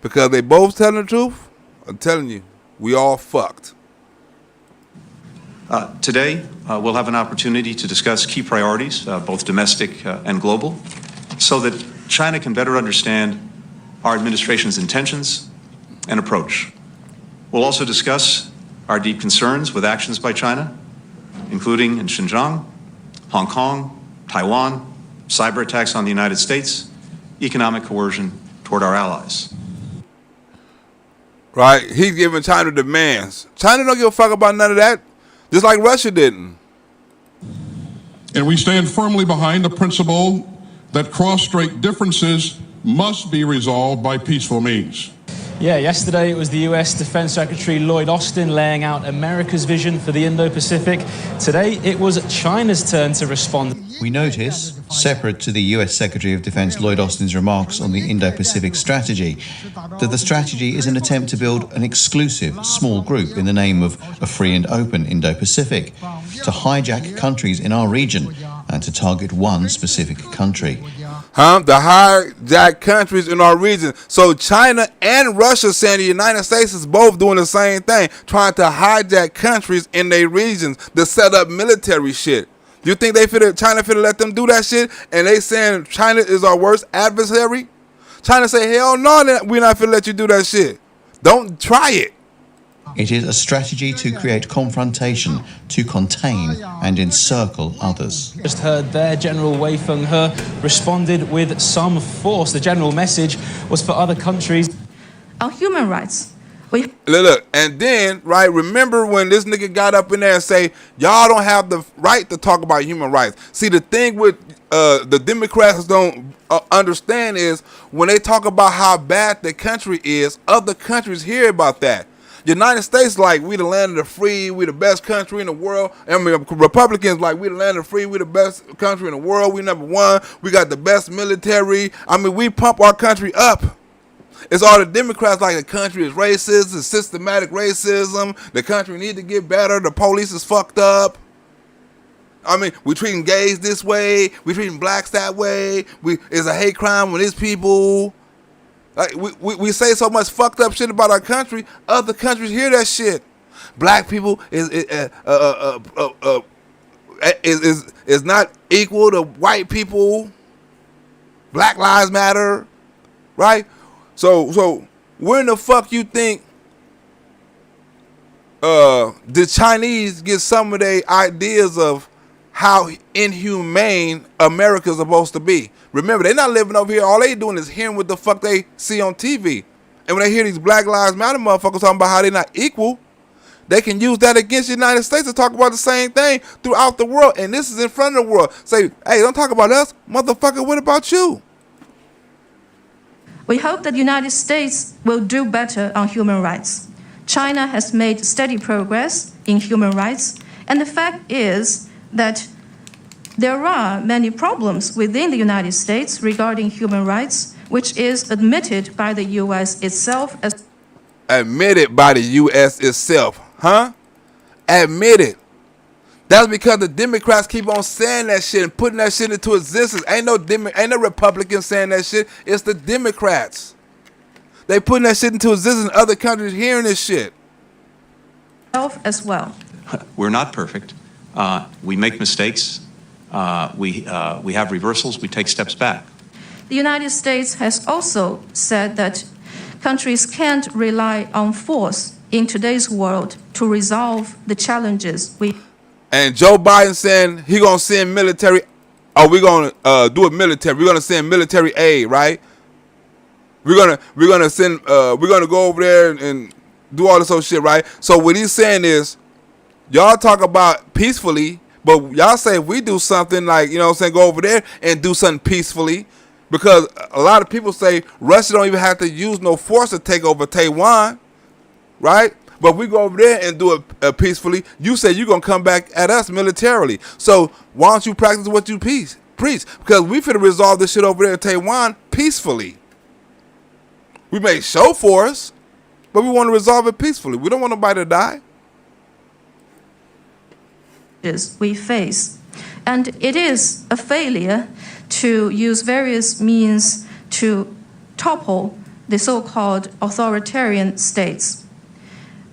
Because they both telling the truth. I'm telling you, we all fucked. Today, we'll have an opportunity to discuss key priorities, both domestic and global, so that China can better understand our administration's intentions and approach. We'll also discuss our deep concerns with actions by China, including in Xinjiang, Hong Kong, Taiwan, cyber attacks on the United States, economic coercion toward our allies. Right? He's giving China demands. China don't give a fuck about none of that, just like Russia didn't. And we stand firmly behind the principle that cross-strait differences must be resolved by peaceful means. Yeah, yesterday it was the US Defense Secretary Lloyd Austin laying out America's vision for the Indo-Pacific. Today it was China's turn to respond. We notice, separate to the US Secretary of Defense Lloyd Austin's remarks on the Indo-Pacific strategy, that the strategy is an attempt to build an exclusive, small group in the name of a free and open Indo-Pacific, to hijack countries in our region and to target one specific country. The hijack countries in our region. So China and Russia saying the United States is both doing the same thing, trying to hijack countries in their regions to set up military shit. Do you think China finna let them do that shit? And they saying China is our worst adversary? China say, hell no, we're not finna let you do that shit. Don't try it. It is a strategy to create confrontation, to contain and encircle others. Just heard there, General Wei Fenghe responded with some force. The general message was for other countries. On human rights, Look, and then, right, remember when this nigga got up in there and say, y'all don't have the right to talk about human rights. See, the thing with the Democrats don't understand is when they talk about how bad the country is, other countries hear about that. United States like, we the land of the free, we the best country in the world. I mean, Republicans like, we the land of the free, we the best country in the world, we number one, we got the best military. I mean, we pump our country up. It's all the Democrats like the country is racist, it's systematic racism, the country need to get better, the police is fucked up. I mean, we treating gays this way, we treating blacks that way, it's a hate crime with these people. Like we say so much fucked up shit about our country, other countries hear that shit. Black people is not equal to white people. Black lives matter, right? So where in the fuck you think the Chinese get some of their ideas of how inhumane America's supposed to be. Remember, they're not living over here. All they doing is hearing what the fuck they see on TV. And when they hear these Black Lives Matter motherfuckers talking about how they're not equal, they can use that against the United States to talk about the same thing throughout the world. And this is in front of the world. Say, hey, don't talk about us. Motherfucker, what about you? We hope that the United States will do better on human rights. China has made steady progress in human rights. And the fact is that there are many problems within the United States regarding human rights, which is admitted by the U.S. itself as admitted by the U.S. itself, huh? Admitted. That's because the Democrats keep on saying that shit and putting that shit into existence. Ain't no Republicans saying that shit. It's the Democrats. They putting that shit into existence. Other countries hearing this shit. As well. We're not perfect. We make mistakes. We have reversals. We take steps back. The United States has also said that countries can't rely on force in today's world to resolve the challenges we. And Joe Biden saying he gonna send military. Oh, we're gonna do it military. We're gonna send military aid, right? We're gonna send. We're gonna go over there and do all this whole shit, right? So what he's saying is, y'all talk about peacefully, but y'all say if we do something like, you know what I'm saying, go over there and do something peacefully, because a lot of people say Russia don't even have to use no force to take over Taiwan, right? But we go over there and do it peacefully. You say you're going to come back at us militarily. So why don't you practice what you preach? Because we finna resolve this shit over there in Taiwan peacefully. We may show force, but we want to resolve it peacefully. We don't want nobody to die. We face. And it is a failure to use various means to topple the so-called authoritarian states.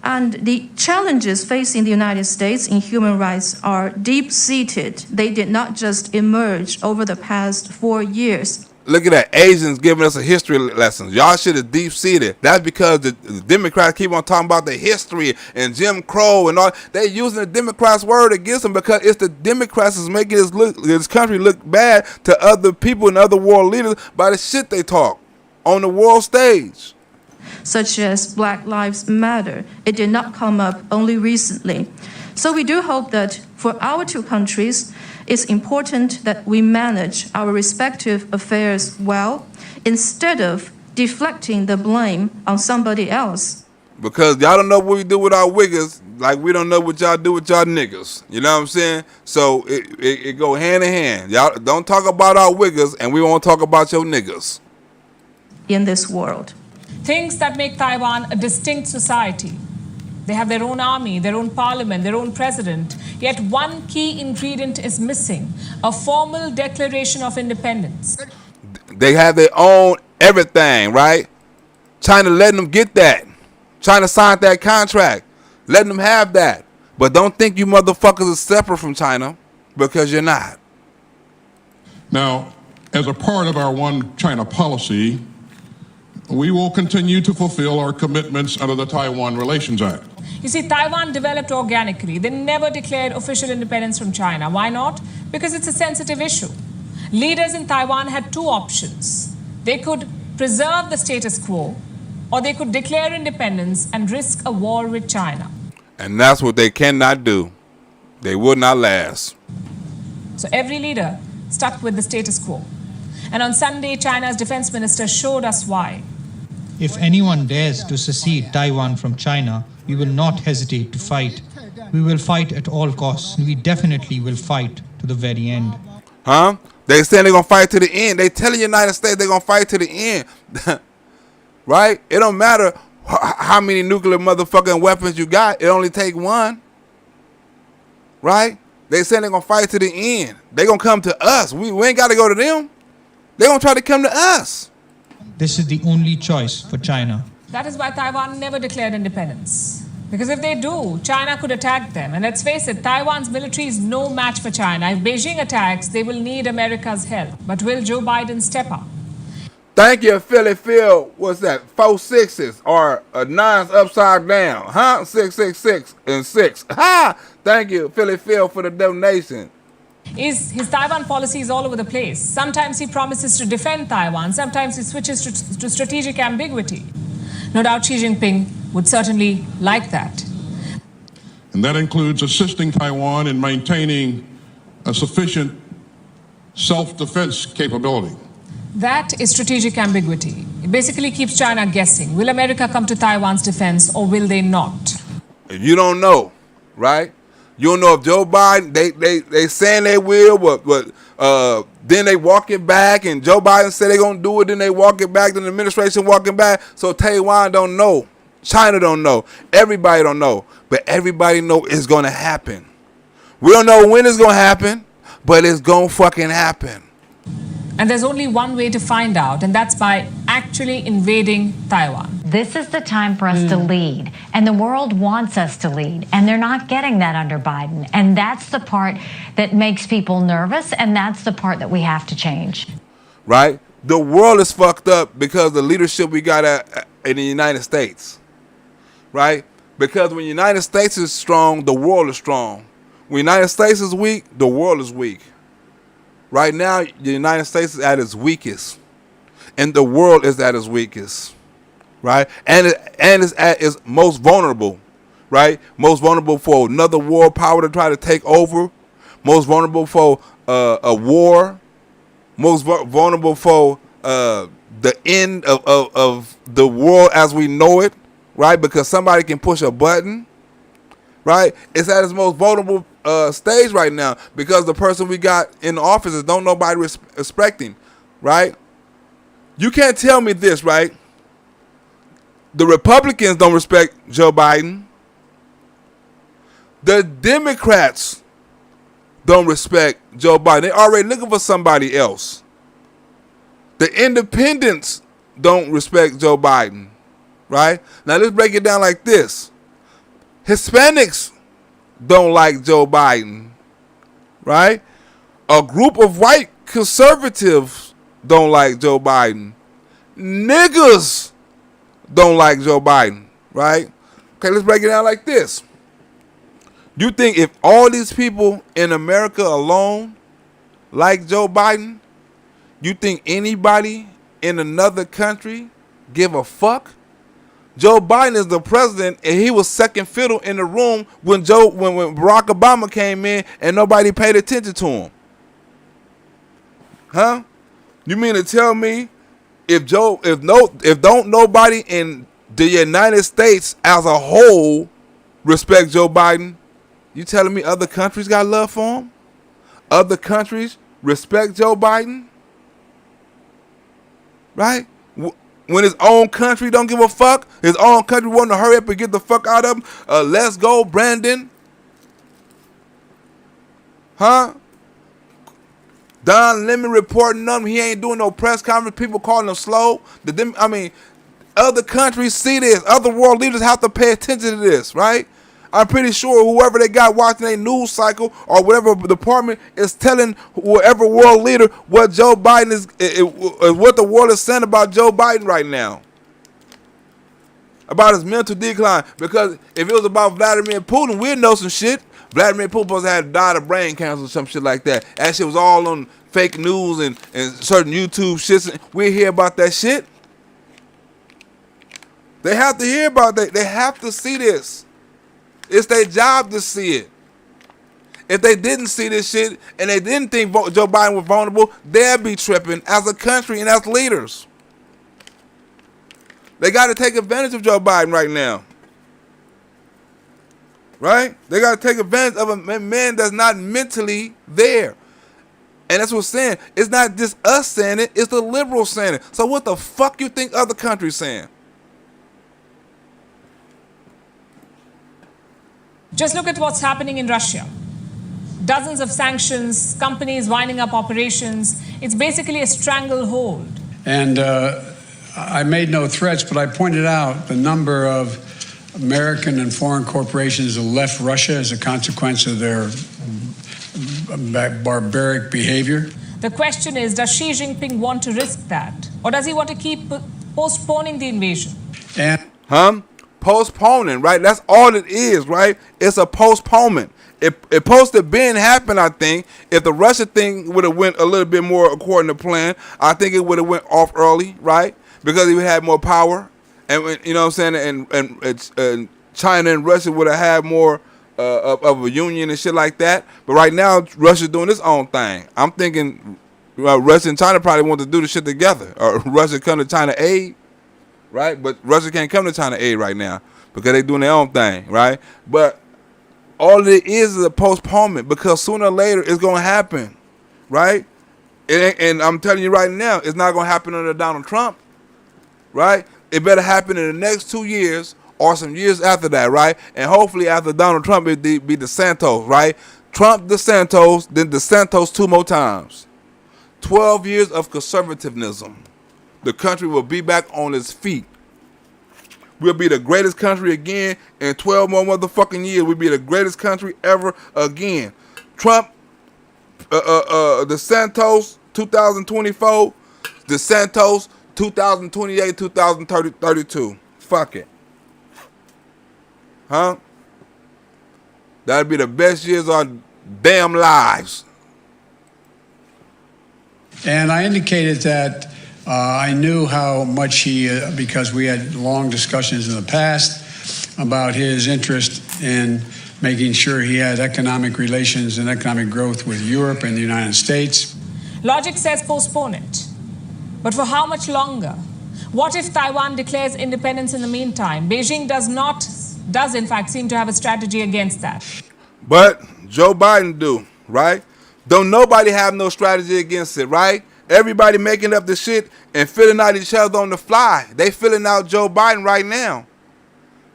And the challenges facing the United States in human rights are deep-seated. They did not just emerge over the past 4 years. Look at that. Asians giving us a history lesson. Y'all shit is deep-seated. That's because the Democrats keep on talking about the history and Jim Crow and all. They using the Democrats' word against them because it's the Democrats is making this country look bad to other people and other world leaders by the shit they talk on the world stage. Such as Black Lives Matter. It did not come up only recently. So we do hope that for our two countries, it's important that we manage our respective affairs well instead of deflecting the blame on somebody else. Because y'all don't know what we do with our wiggers, like we don't know what y'all do with y'all niggas. You know what I'm saying? So it go hand in hand. Y'all don't talk about our wiggers and we won't talk about your niggas. In this world. Things that make Taiwan a distinct society. They have their own army, their own parliament, their own president. Yet one key ingredient is missing, a formal declaration of independence. They have their own everything, right? China letting them get that. China signed that contract, letting them have that. But don't think you motherfuckers are separate from China, because you're not. Now, as a part of our One China policy, we will continue to fulfill our commitments under the Taiwan Relations Act. You see, Taiwan developed organically. They never declared official independence from China. Why not? Because it's a sensitive issue. Leaders in Taiwan had two options. They could preserve the status quo, or they could declare independence and risk a war with China. And that's what they cannot do. They will not last. So every leader stuck with the status quo. And on Sunday, China's defense minister showed us why. If anyone dares to secede Taiwan from China, we will not hesitate to fight. We will fight at all costs, and we definitely will fight to the very end. Huh? They saying they're going to fight to the end. They telling the United States they're going to fight to the end. Right? It don't matter how many nuclear motherfucking weapons you got. It only take one. Right? They saying they're going to fight to the end. They're going to come to us. We ain't got to go to them. They're going to try to come to us. This is the only choice for China. That is why Taiwan never declared independence. Because if they do, China could attack them. And let's face it, Taiwan's military is no match for China. If Beijing attacks, they will need America's help. But will Joe Biden step up? Thank you, Philly Phil. What's that? 4 6s or a 9's upside down, huh? 666 and 6. Ha! Thank you, Philly Phil, for the donation. His Taiwan policy is all over the place. Sometimes he promises to defend Taiwan. Sometimes he switches to strategic ambiguity. No doubt Xi Jinping would certainly like that. And that includes assisting Taiwan in maintaining a sufficient self-defense capability. That is strategic ambiguity. It basically keeps China guessing. Will America come to Taiwan's defense or will they not? You don't know, right? You don't know if Joe Biden, they saying they will, but then they walk it back, and Joe Biden said they're going to do it, then they walk it back, then the administration walking back. So Taiwan don't know. China don't know. Everybody don't know. But everybody know it's going to happen. We don't know when it's going to happen, but it's going to fucking happen. And there's only one way to find out, and that's by actually invading Taiwan. This is the time for us to lead, and the world wants us to lead, and they're not getting that under Biden. And that's the part that makes people nervous, and that's the part that we have to change. Right? The world is fucked up because of the leadership we got in the United States. Right? Because when the United States is strong, the world is strong. When the United States is weak, the world is weak. Right now, the United States is at its weakest, and the world is at its weakest, right? And it's at its most vulnerable, right? Most vulnerable for another world power to try to take over. Most vulnerable for a war. Most vulnerable for the end of the world as we know it, right? Because somebody can push a button, right? It's at its most vulnerable stage right now because the person we got in the office is don't nobody respecting, right? You can't tell me this, right? The Republicans don't respect Joe Biden. The Democrats don't respect Joe Biden. They're already looking for somebody else. The independents don't respect Joe Biden, right? Now let's break it down like this. Hispanics don't like Joe Biden, right? A group of white conservatives don't like Joe Biden. Niggas don't like Joe Biden, right? Okay, let's break it down like this. You think if all these people in America alone like Joe Biden, you think anybody in another country give a fuck? Joe Biden is the president, and he was second fiddle in the room when Barack Obama came in, and nobody paid attention to him. Huh? You mean to tell me if don't nobody in the United States as a whole respect Joe Biden, you telling me other countries got love for him? Other countries respect Joe Biden? Right? When his own country don't give a fuck, his own country want to hurry up and get the fuck out of him. Let's go, Brandon. Huh? Don Lemon reporting on him. He ain't doing no press conference. People calling him slow. Other countries see this. Other world leaders have to pay attention to this, right? I'm pretty sure whoever they got watching a news cycle or whatever department is telling whoever world leader what Joe Biden is what the world is saying about Joe Biden right now. About his mental decline. Because if it was about Vladimir Putin, we'd know some shit. Vladimir Putin supposed to have died of brain cancer or some shit like that. That shit was all on fake news and certain YouTube shits. We hear about that shit. They have to hear about that. They have to see this. It's their job to see it. If they didn't see this shit and they didn't think Joe Biden was vulnerable, they'd be tripping as a country and as leaders. They got to take advantage of Joe Biden right now. Right? They got to take advantage of a man that's not mentally there. And that's what I'm saying. It's not just us saying it. It's the liberals saying it. So what the fuck you think other countries saying? Just look at what's happening in Russia. Dozens of sanctions, companies winding up operations. It's basically a stranglehold. And I made no threats, but I pointed out the number of American and foreign corporations that left Russia as a consequence of their barbaric behavior. The question is, does Xi Jinping want to risk that? Or does he want to keep postponing the invasion? Postponing, right? That's all it is, right? It's a postponement. It supposed to been happen, I think. If the Russia thing would have went a little bit more according to plan, I think it would have went off early, right? Because he had more power, and you know what I'm saying, and China and Russia would have had more of a union and shit like that. But right now, Russia's doing its own thing. I'm thinking Russia and China probably want to do the shit together, or Russia come to China aid, right? But Russia can't come to China aid right now because they doing their own thing, right? But all it is a postponement, because sooner or later it's gonna happen, right? And I'm telling you right now, it's not gonna happen under Donald Trump, right? It better happen in the next 2 years or some years after that, right? And hopefully after Donald Trump, it'd be DeSantis, right? Trump, DeSantis, then DeSantis 2 more times. 12 years of conservatism. The country will be back on its feet. We'll be the greatest country again in 12 more motherfucking years. We'll be the greatest country ever again. Trump, DeSantis, 2024, DeSantis, 2028, 2032. Fuck it. Huh? That'd be the best years of our damn lives. And I indicated that I knew how much he, because we had long discussions in the past about his interest in making sure he had economic relations and economic growth with Europe and the United States. Logic says postpone it. But for how much longer? What if Taiwan declares independence in the meantime? Beijing does in fact seem to have a strategy against that. But Joe Biden do, right? Don't nobody have no strategy against it, right? Everybody making up the shit and filling out each other on the fly. They filling out Joe Biden right now,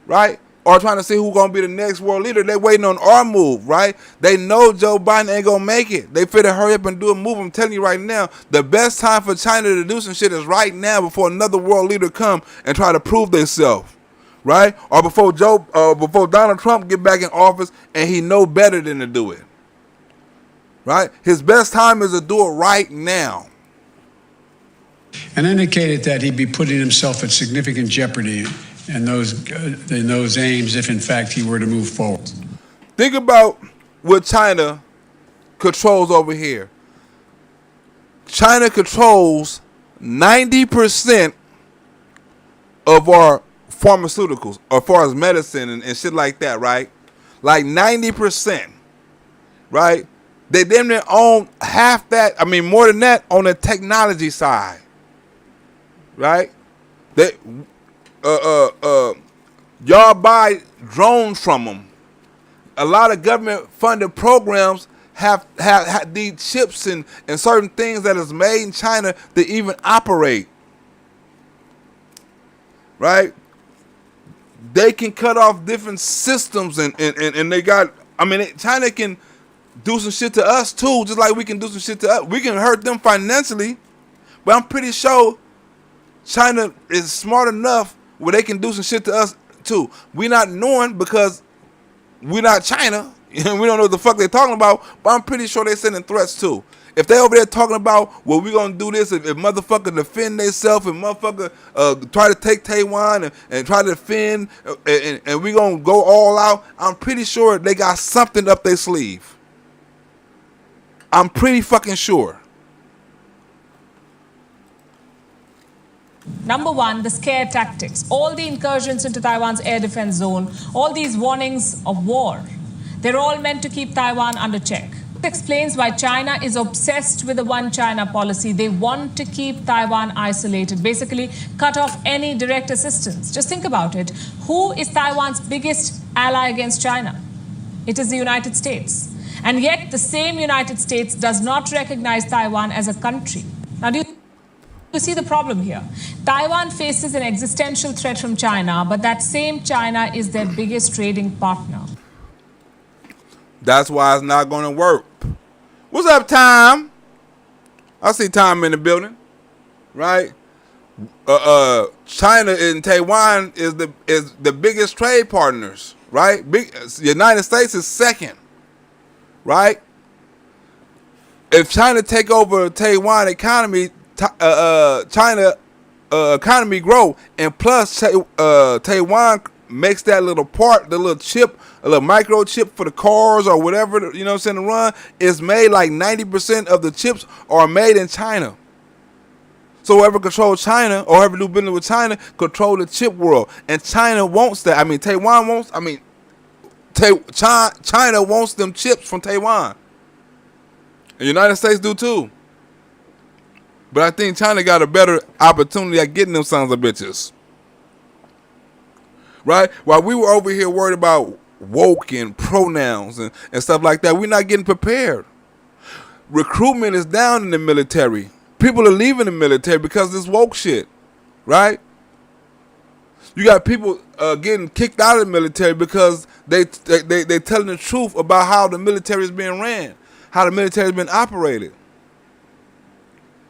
right? Or trying to see who's going to be the next world leader. They waiting on our move, right? They know Joe Biden ain't going to make it. They finna hurry up and do a move. I'm telling you right now, the best time for China to do some shit is right now, before another world leader come and try to prove themselves, right? Or before Donald Trump get back in office and he know better than to do it, right? His best time is to do it right now. And indicated that he'd be putting himself at significant jeopardy in those aims if, in fact, he were to move forward. Think about what China controls over here. China controls 90% of our pharmaceuticals, as far as medicine and shit like that, right? Like 90%, right? They damn near own half that, I mean more than that, on the technology side. Right? They y'all buy drones from them. A lot of government funded programs have these chips and certain things that is made in China to even operate. Right? They can cut off different systems and they got, I mean, China can do some shit to us too, just like we can do some shit to us. We can hurt them financially, but I'm pretty sure China is smart enough where they can do some shit to us too. We not knowing because we're not China. We don't know what the fuck they're talking about, but I'm pretty sure they're sending threats too. If they over there talking about, well, we gonna do this, if motherfucker defend themselves, and motherfucker try to take Taiwan and try to defend, and we gonna go all out, I'm pretty sure they got something up their sleeve. I'm pretty fucking sure. Number one, the scare tactics. All the incursions into Taiwan's air defense zone, all these warnings of war, they're all meant to keep Taiwan under check. This explains why China is obsessed with the one China policy. They want to keep Taiwan isolated, basically cut off any direct assistance. Just think about it. Who is Taiwan's biggest ally against China? It is the United States. And yet the same United States does not recognize Taiwan as a country. Now, do you see the problem here? Taiwan faces an existential threat from China, but that same China is their biggest trading partner. That's why it's not going to work. What's up, Tom? I see Tom in the building, right? China and Taiwan is the biggest trade partners, right? United States is second, right? if China take over Taiwan economy, China economy grow, and plus Taiwan makes that little part, the little chip, a little microchip for the cars or whatever, you know what I'm saying, to run, is made like 90% of the chips are made in China. So whoever controls China or whoever do business with China control the chip world. And China wants that. I mean, Taiwan wants, I mean, China wants them chips from Taiwan. The United States do too. But I think China got a better opportunity at getting them sons of bitches. Right? While we were over here worried about woke and pronouns and stuff like that, we're not getting prepared. Recruitment is down in the military. People are leaving the military because of this woke shit. Right? You got people getting kicked out of the military because they telling the truth about how the military is being ran, how the military has been operated.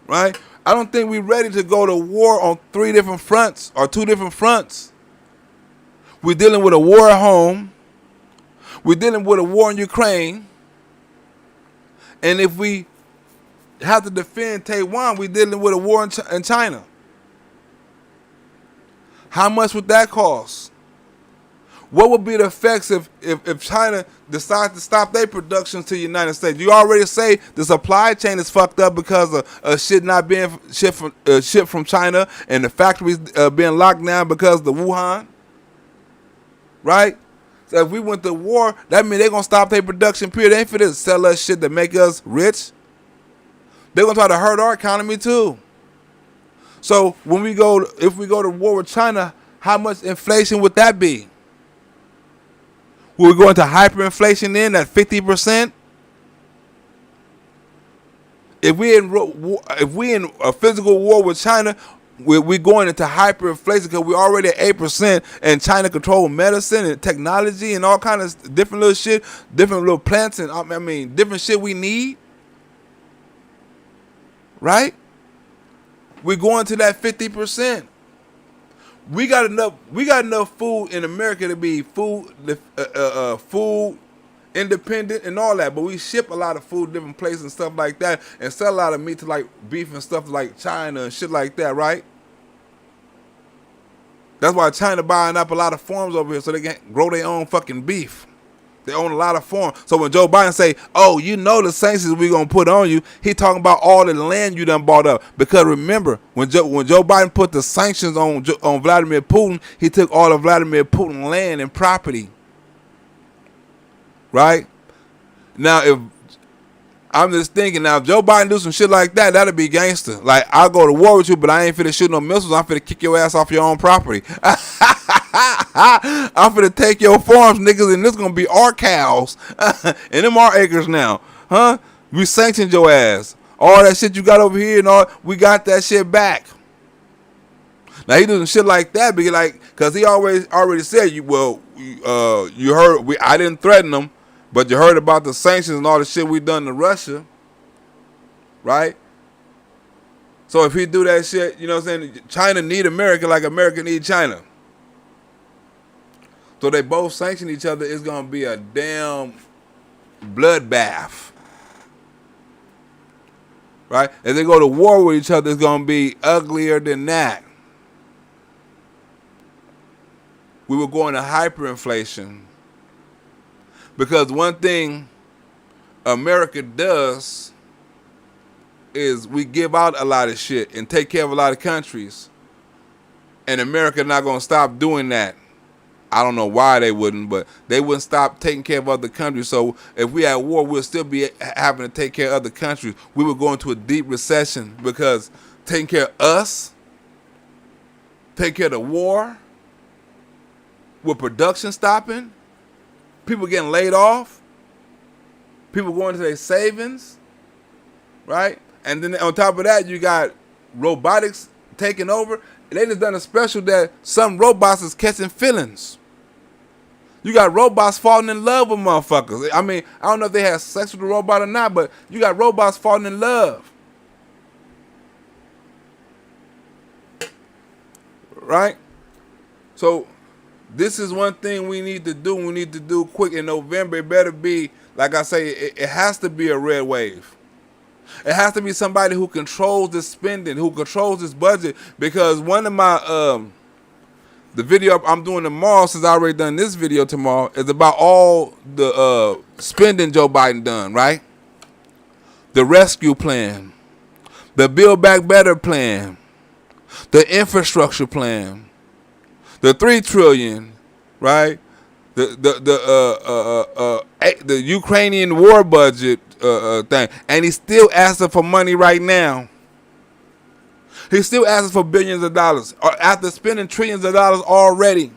Right? I don't think we're ready to go to war on 3 different fronts or 2 different fronts. We're dealing with a war at home. We're dealing with a war in Ukraine. And if we have to defend Taiwan, we're dealing with a war in China. How much would that cost? What would be the effects if China decides to stop their production to the United States? You already say the supply chain is fucked up because of shit not being shipped from China and the factories being locked down because of the Wuhan. Right? So if we went to war, that means they're going to stop their production period. They ain't finna sell us shit to make us rich. They're going to try to hurt our economy too. So when if we go to war with China, how much inflation would that be? Will we go into hyperinflation then at 50%? If we in a physical war with China, we're going into hyperinflation because we're already at 8%, and China control medicine and technology and all kinds of different little shit, different little plants and I mean different shit we need. Right? We're going to that 50%. We got enough food in America to be food independent and all that, but we ship a lot of food to different places and stuff like that, and sell a lot of meat to like beef and stuff like China and shit like that, right? That's why China buying up a lot of farms over here so they can grow their own fucking beef. They own a lot of farms. So when Joe Biden say, "Oh, you know the sanctions we gonna put on you," he talking about all the land you done bought up. Because remember, when Joe Biden put the sanctions on Vladimir Putin, he took all of Vladimir Putin's land and property. Right? Now, if I'm just thinking, now if Joe Biden do some shit like that, that'd be gangster. Like, I'll go to war with you, but I ain't finna shoot no missiles. I'm finna kick your ass off your own property. I'm finna take your farms, niggas, and this gonna be our cows. And them our acres now. Huh? We sanctioned your ass. All that shit you got over here and all, we got that shit back. Now he do some shit like that, because he already said, you heard, I didn't threaten them, but you heard about the sanctions and all the shit we done to Russia. Right? So if he do that shit, you know what I'm saying, China need America like America need China. So they both sanction each other, it's going to be a damn bloodbath. Right? If they go to war with each other, it's going to be uglier than that. We were going to hyperinflation. Because one thing America does is we give out a lot of shit and take care of a lot of countries. And America not going to stop doing that. I don't know why they wouldn't, but they wouldn't stop taking care of other countries. So if we had war, we'll still be having to take care of other countries. We would go into a deep recession because taking care of us, taking care of the war, with production stopping, people getting laid off, people going to their savings, right? And then on top of that, you got robotics taking over. They just done a special that some robots is catching feelings. You got robots falling in love with motherfuckers. I mean, I don't know if they have sex with the robot or not, but you got robots falling in love. Right? So this is one thing we need to do. We need to do quick in November. It better be, like I say, it has to be a red wave. It has to be somebody who controls this spending, who controls this budget. Because one of my the video I'm doing tomorrow, since I already done this video tomorrow, is about all the spending Joe Biden done, right? The rescue plan, the Build Back Better plan, the infrastructure plan, the $3 trillion, right? The Ukrainian war budget thing, and he's still asking for money right now. He's still asking for billions of dollars after spending trillions of dollars already.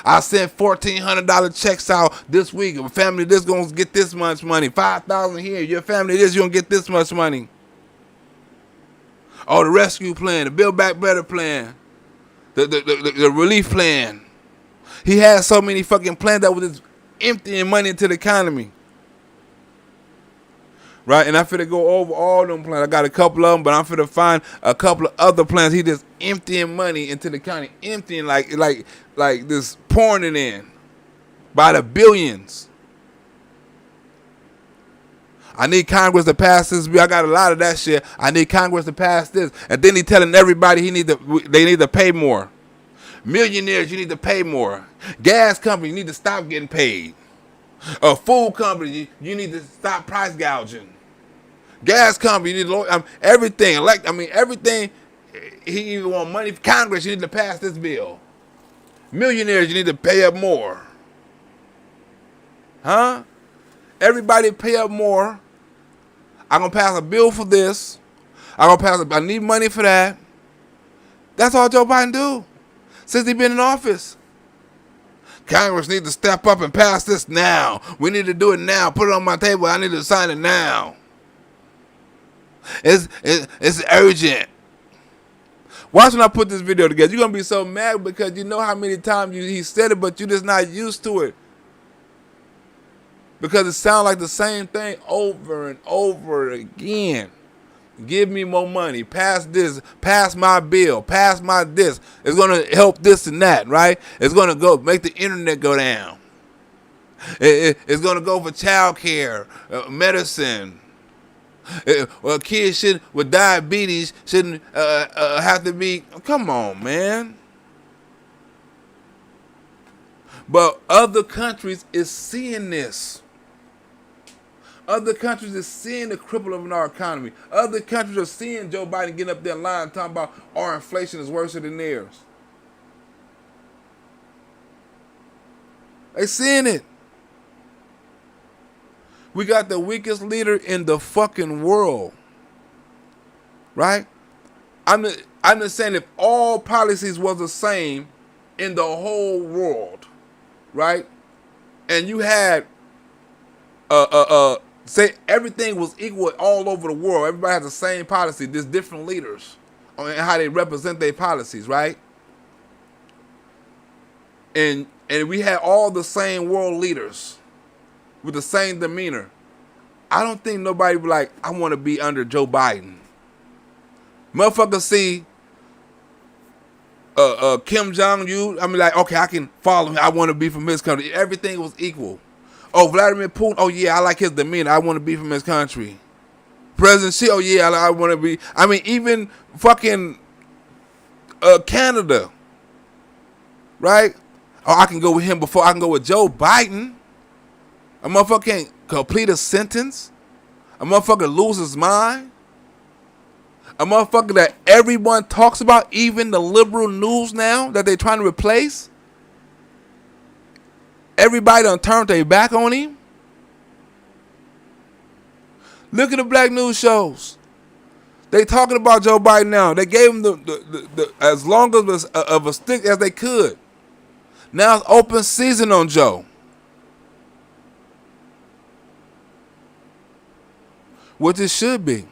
I sent $1,400 checks out this week. Your family this gonna get this much money. $5,000 here. Your family this, you gonna get this much money. Oh, the rescue plan, the Build Back Better plan, the relief plan. He had so many fucking plans that was just emptying money into the economy. Right? And I'm finna go over all them plans. I got a couple of them, but I'm finna find a couple of other plans. He just emptying money into the county. Emptying like this, pouring it in by the billions. I need Congress to pass this bill. I got a lot of that shit. I need Congress to pass this. And then he telling everybody they need to pay more. Millionaires, you need to pay more. Gas companies, you need to stop getting paid. A food company, you need to stop price gouging. Gas company, you need to everything. Everything. He even want money for Congress. You need to pass this bill. Millionaires, you need to pay up more. Huh? Everybody pay up more. I'm gonna pass a bill for this. I need money for that. That's all Joe Biden do since he been in office. Congress need to step up and pass this now. We need to do it now. Put it on my table. I need to sign it now. It's urgent. Watch when I put this video together. You're going to be so mad because you know how many times he said it, but you're just not used to it. Because it sounds like the same thing over and over again. Give me more money. Pass this. Pass my bill. Pass my this. It's going to help this and that, right? It's going to go make the internet go down. It's going to go for child care, medicine. Kids with diabetes shouldn't have to be. Come on, man. But other countries is seeing this. Other countries are seeing the cripple of our economy. Other countries are seeing Joe Biden getting up there in line talking about our inflation is worse than theirs. They seeing it. We got the weakest leader in the fucking world. Right? I'm just saying if all policies was the same in the whole world, right? And you had say everything was equal all over the world. Everybody has the same policy. There's different leaders and how they represent their policies, right? And we had all the same world leaders with the same demeanor. I don't think nobody would be like, I want to be under Joe Biden. Motherfuckers see Kim Jong-un, I mean, like, okay, I can follow him. I want to be from his country. Everything was equal. Oh, Vladimir Putin, oh yeah, I like his demeanor. I want to be from his country. President Xi, oh yeah, I want to be. I mean, even fucking Canada, right? Oh, I can go with him before I can go with Joe Biden. A motherfucker can't complete a sentence. A motherfucker loses his mind. A motherfucker that everyone talks about, even the liberal news now that they're trying to replace. Everybody done turned their back on him. Look at the black news shows. They talking about Joe Biden now. They gave him the as long of a stick as they could. Now it's open season on Joe. Which it should be.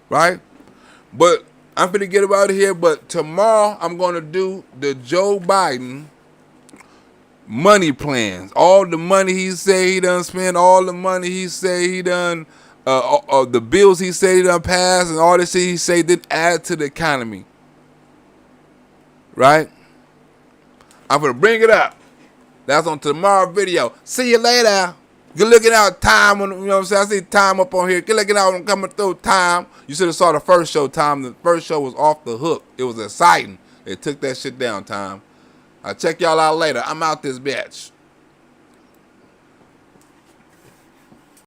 Right? But I'm finna get out of here. But tomorrow I'm going to do the Joe Biden money plans. All the money he say he done spent. All the money he say he done. The bills he say he done passed. And all this shit he say did add to the economy. Right? I'm going to bring it up. That's on tomorrow's video. See you later. Good looking out, Time. When, you know what I'm saying? I see Time up on here. Good looking out when I'm coming through, Time. You should have saw the first show, Time. The first show was off the hook. It was exciting. They took that shit down, Time. I'll check y'all out later. I'm out this bitch.